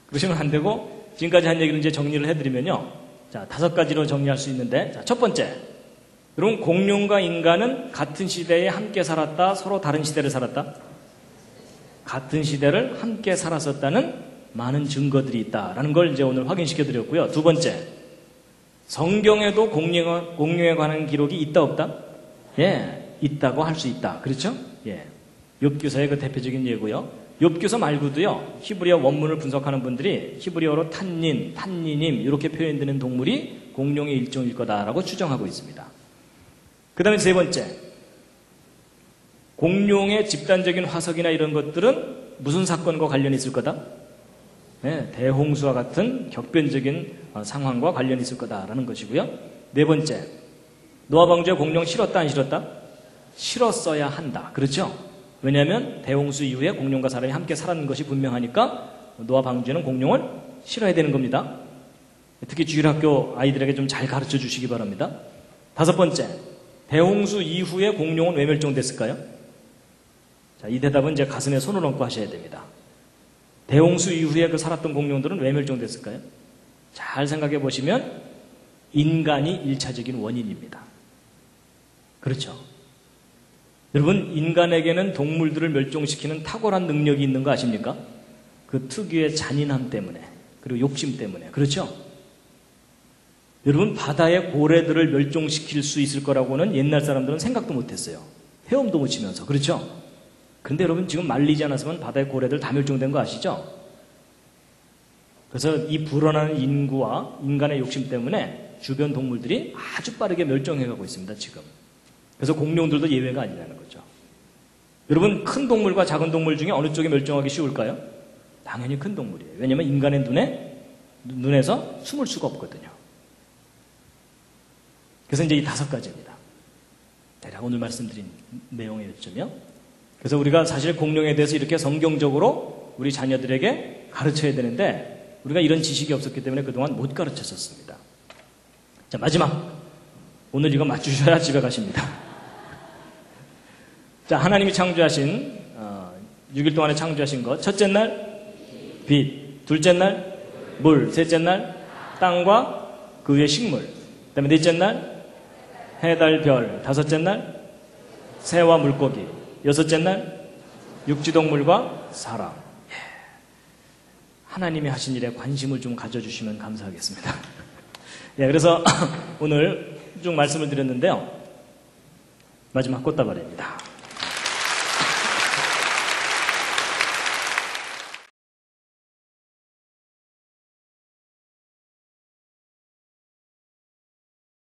그러시면 안 되고, 지금까지 한 얘기를 이제 정리를 해드리면요. 자, 5가지로 정리할 수 있는데, 자, 첫 번째. 여러분, 공룡과 인간은 같은 시대에 함께 살았다, 서로 다른 시대를 살았다? 같은 시대를 함께 살았었다는 많은 증거들이 있다라는 걸 이제 오늘 확인시켜 드렸고요. 두 번째. 성경에도 공룡에 관한 기록이 있다, 없다? 예, 있다고 할 수 있다. 그렇죠? 예. 욥기서의 그 대표적인 예고요. 욥기서 말고도요. 히브리어 원문을 분석하는 분들이 히브리어로 탄니님 이렇게 표현되는 동물이 공룡의 일종일 거다라고 추정하고 있습니다. 그 다음에 세 번째. 공룡의 집단적인 화석이나 이런 것들은 무슨 사건과 관련이 있을 거다? 네, 대홍수와 같은 격변적인 상황과 관련이 있을 거다라는 것이고요. 네 번째, 노아 방주에 공룡 실었다 안 실었다? 실었어야 한다. 그렇죠? 왜냐하면 대홍수 이후에 공룡과 사람이 함께 살았는 것이 분명하니까 노아 방주에는 공룡을 실어야 되는 겁니다. 특히 주일학교 아이들에게 좀 잘 가르쳐 주시기 바랍니다. 다섯 번째, 대홍수 이후에 공룡은 왜 멸종됐을까요? 자, 이 대답은 이제 가슴에 손을 얹고 하셔야 됩니다. 대홍수 이후에 그 살았던 공룡들은 왜 멸종됐을까요? 잘 생각해 보시면 인간이 1차적인 원인입니다. 그렇죠? 여러분, 인간에게는 동물들을 멸종시키는 탁월한 능력이 있는 거 아십니까? 그 특유의 잔인함 때문에, 그리고 욕심 때문에. 그렇죠? 여러분, 바다의 고래들을 멸종시킬 수 있을 거라고는 옛날 사람들은 생각도 못했어요. 헤엄도 못 치면서. 그렇죠? 근데 여러분, 지금 말리지 않았으면 바다의 고래들 다 멸종된 거 아시죠? 그래서 이 불어나는 인구와 인간의 욕심 때문에 주변 동물들이 아주 빠르게 멸종해가고 있습니다, 지금. 그래서 공룡들도 예외가 아니라는 거죠. 여러분, 큰 동물과 작은 동물 중에 어느 쪽이 멸종하기 쉬울까요? 당연히 큰 동물이에요. 왜냐하면 인간의 눈에서 숨을 수가 없거든요. 그래서 이제 이 5가지입니다. 대략 오늘 말씀드린 내용의 요점이요. 그래서 우리가 사실 공룡에 대해서 이렇게 성경적으로 우리 자녀들에게 가르쳐야 되는데 우리가 이런 지식이 없었기 때문에 그동안 못 가르쳤었습니다. 자, 마지막. 오늘 이거 맞추셔야 집에 가십니다. 자, 하나님이 창조하신 6일 동안에 창조하신 것. 첫째 날 빛, 둘째 날 물, 셋째 날 땅과 그 위에 식물, 그 다음에 넷째 날 해, 달, 별, 다섯째 날 새와 물고기, 여섯째 날 육지동물과 사람. 하나님이 하신 일에 관심을 좀 가져주시면 감사하겠습니다. 예, 그래서 오늘 쭉 말씀을 드렸는데요. 마지막 꽃다발입니다.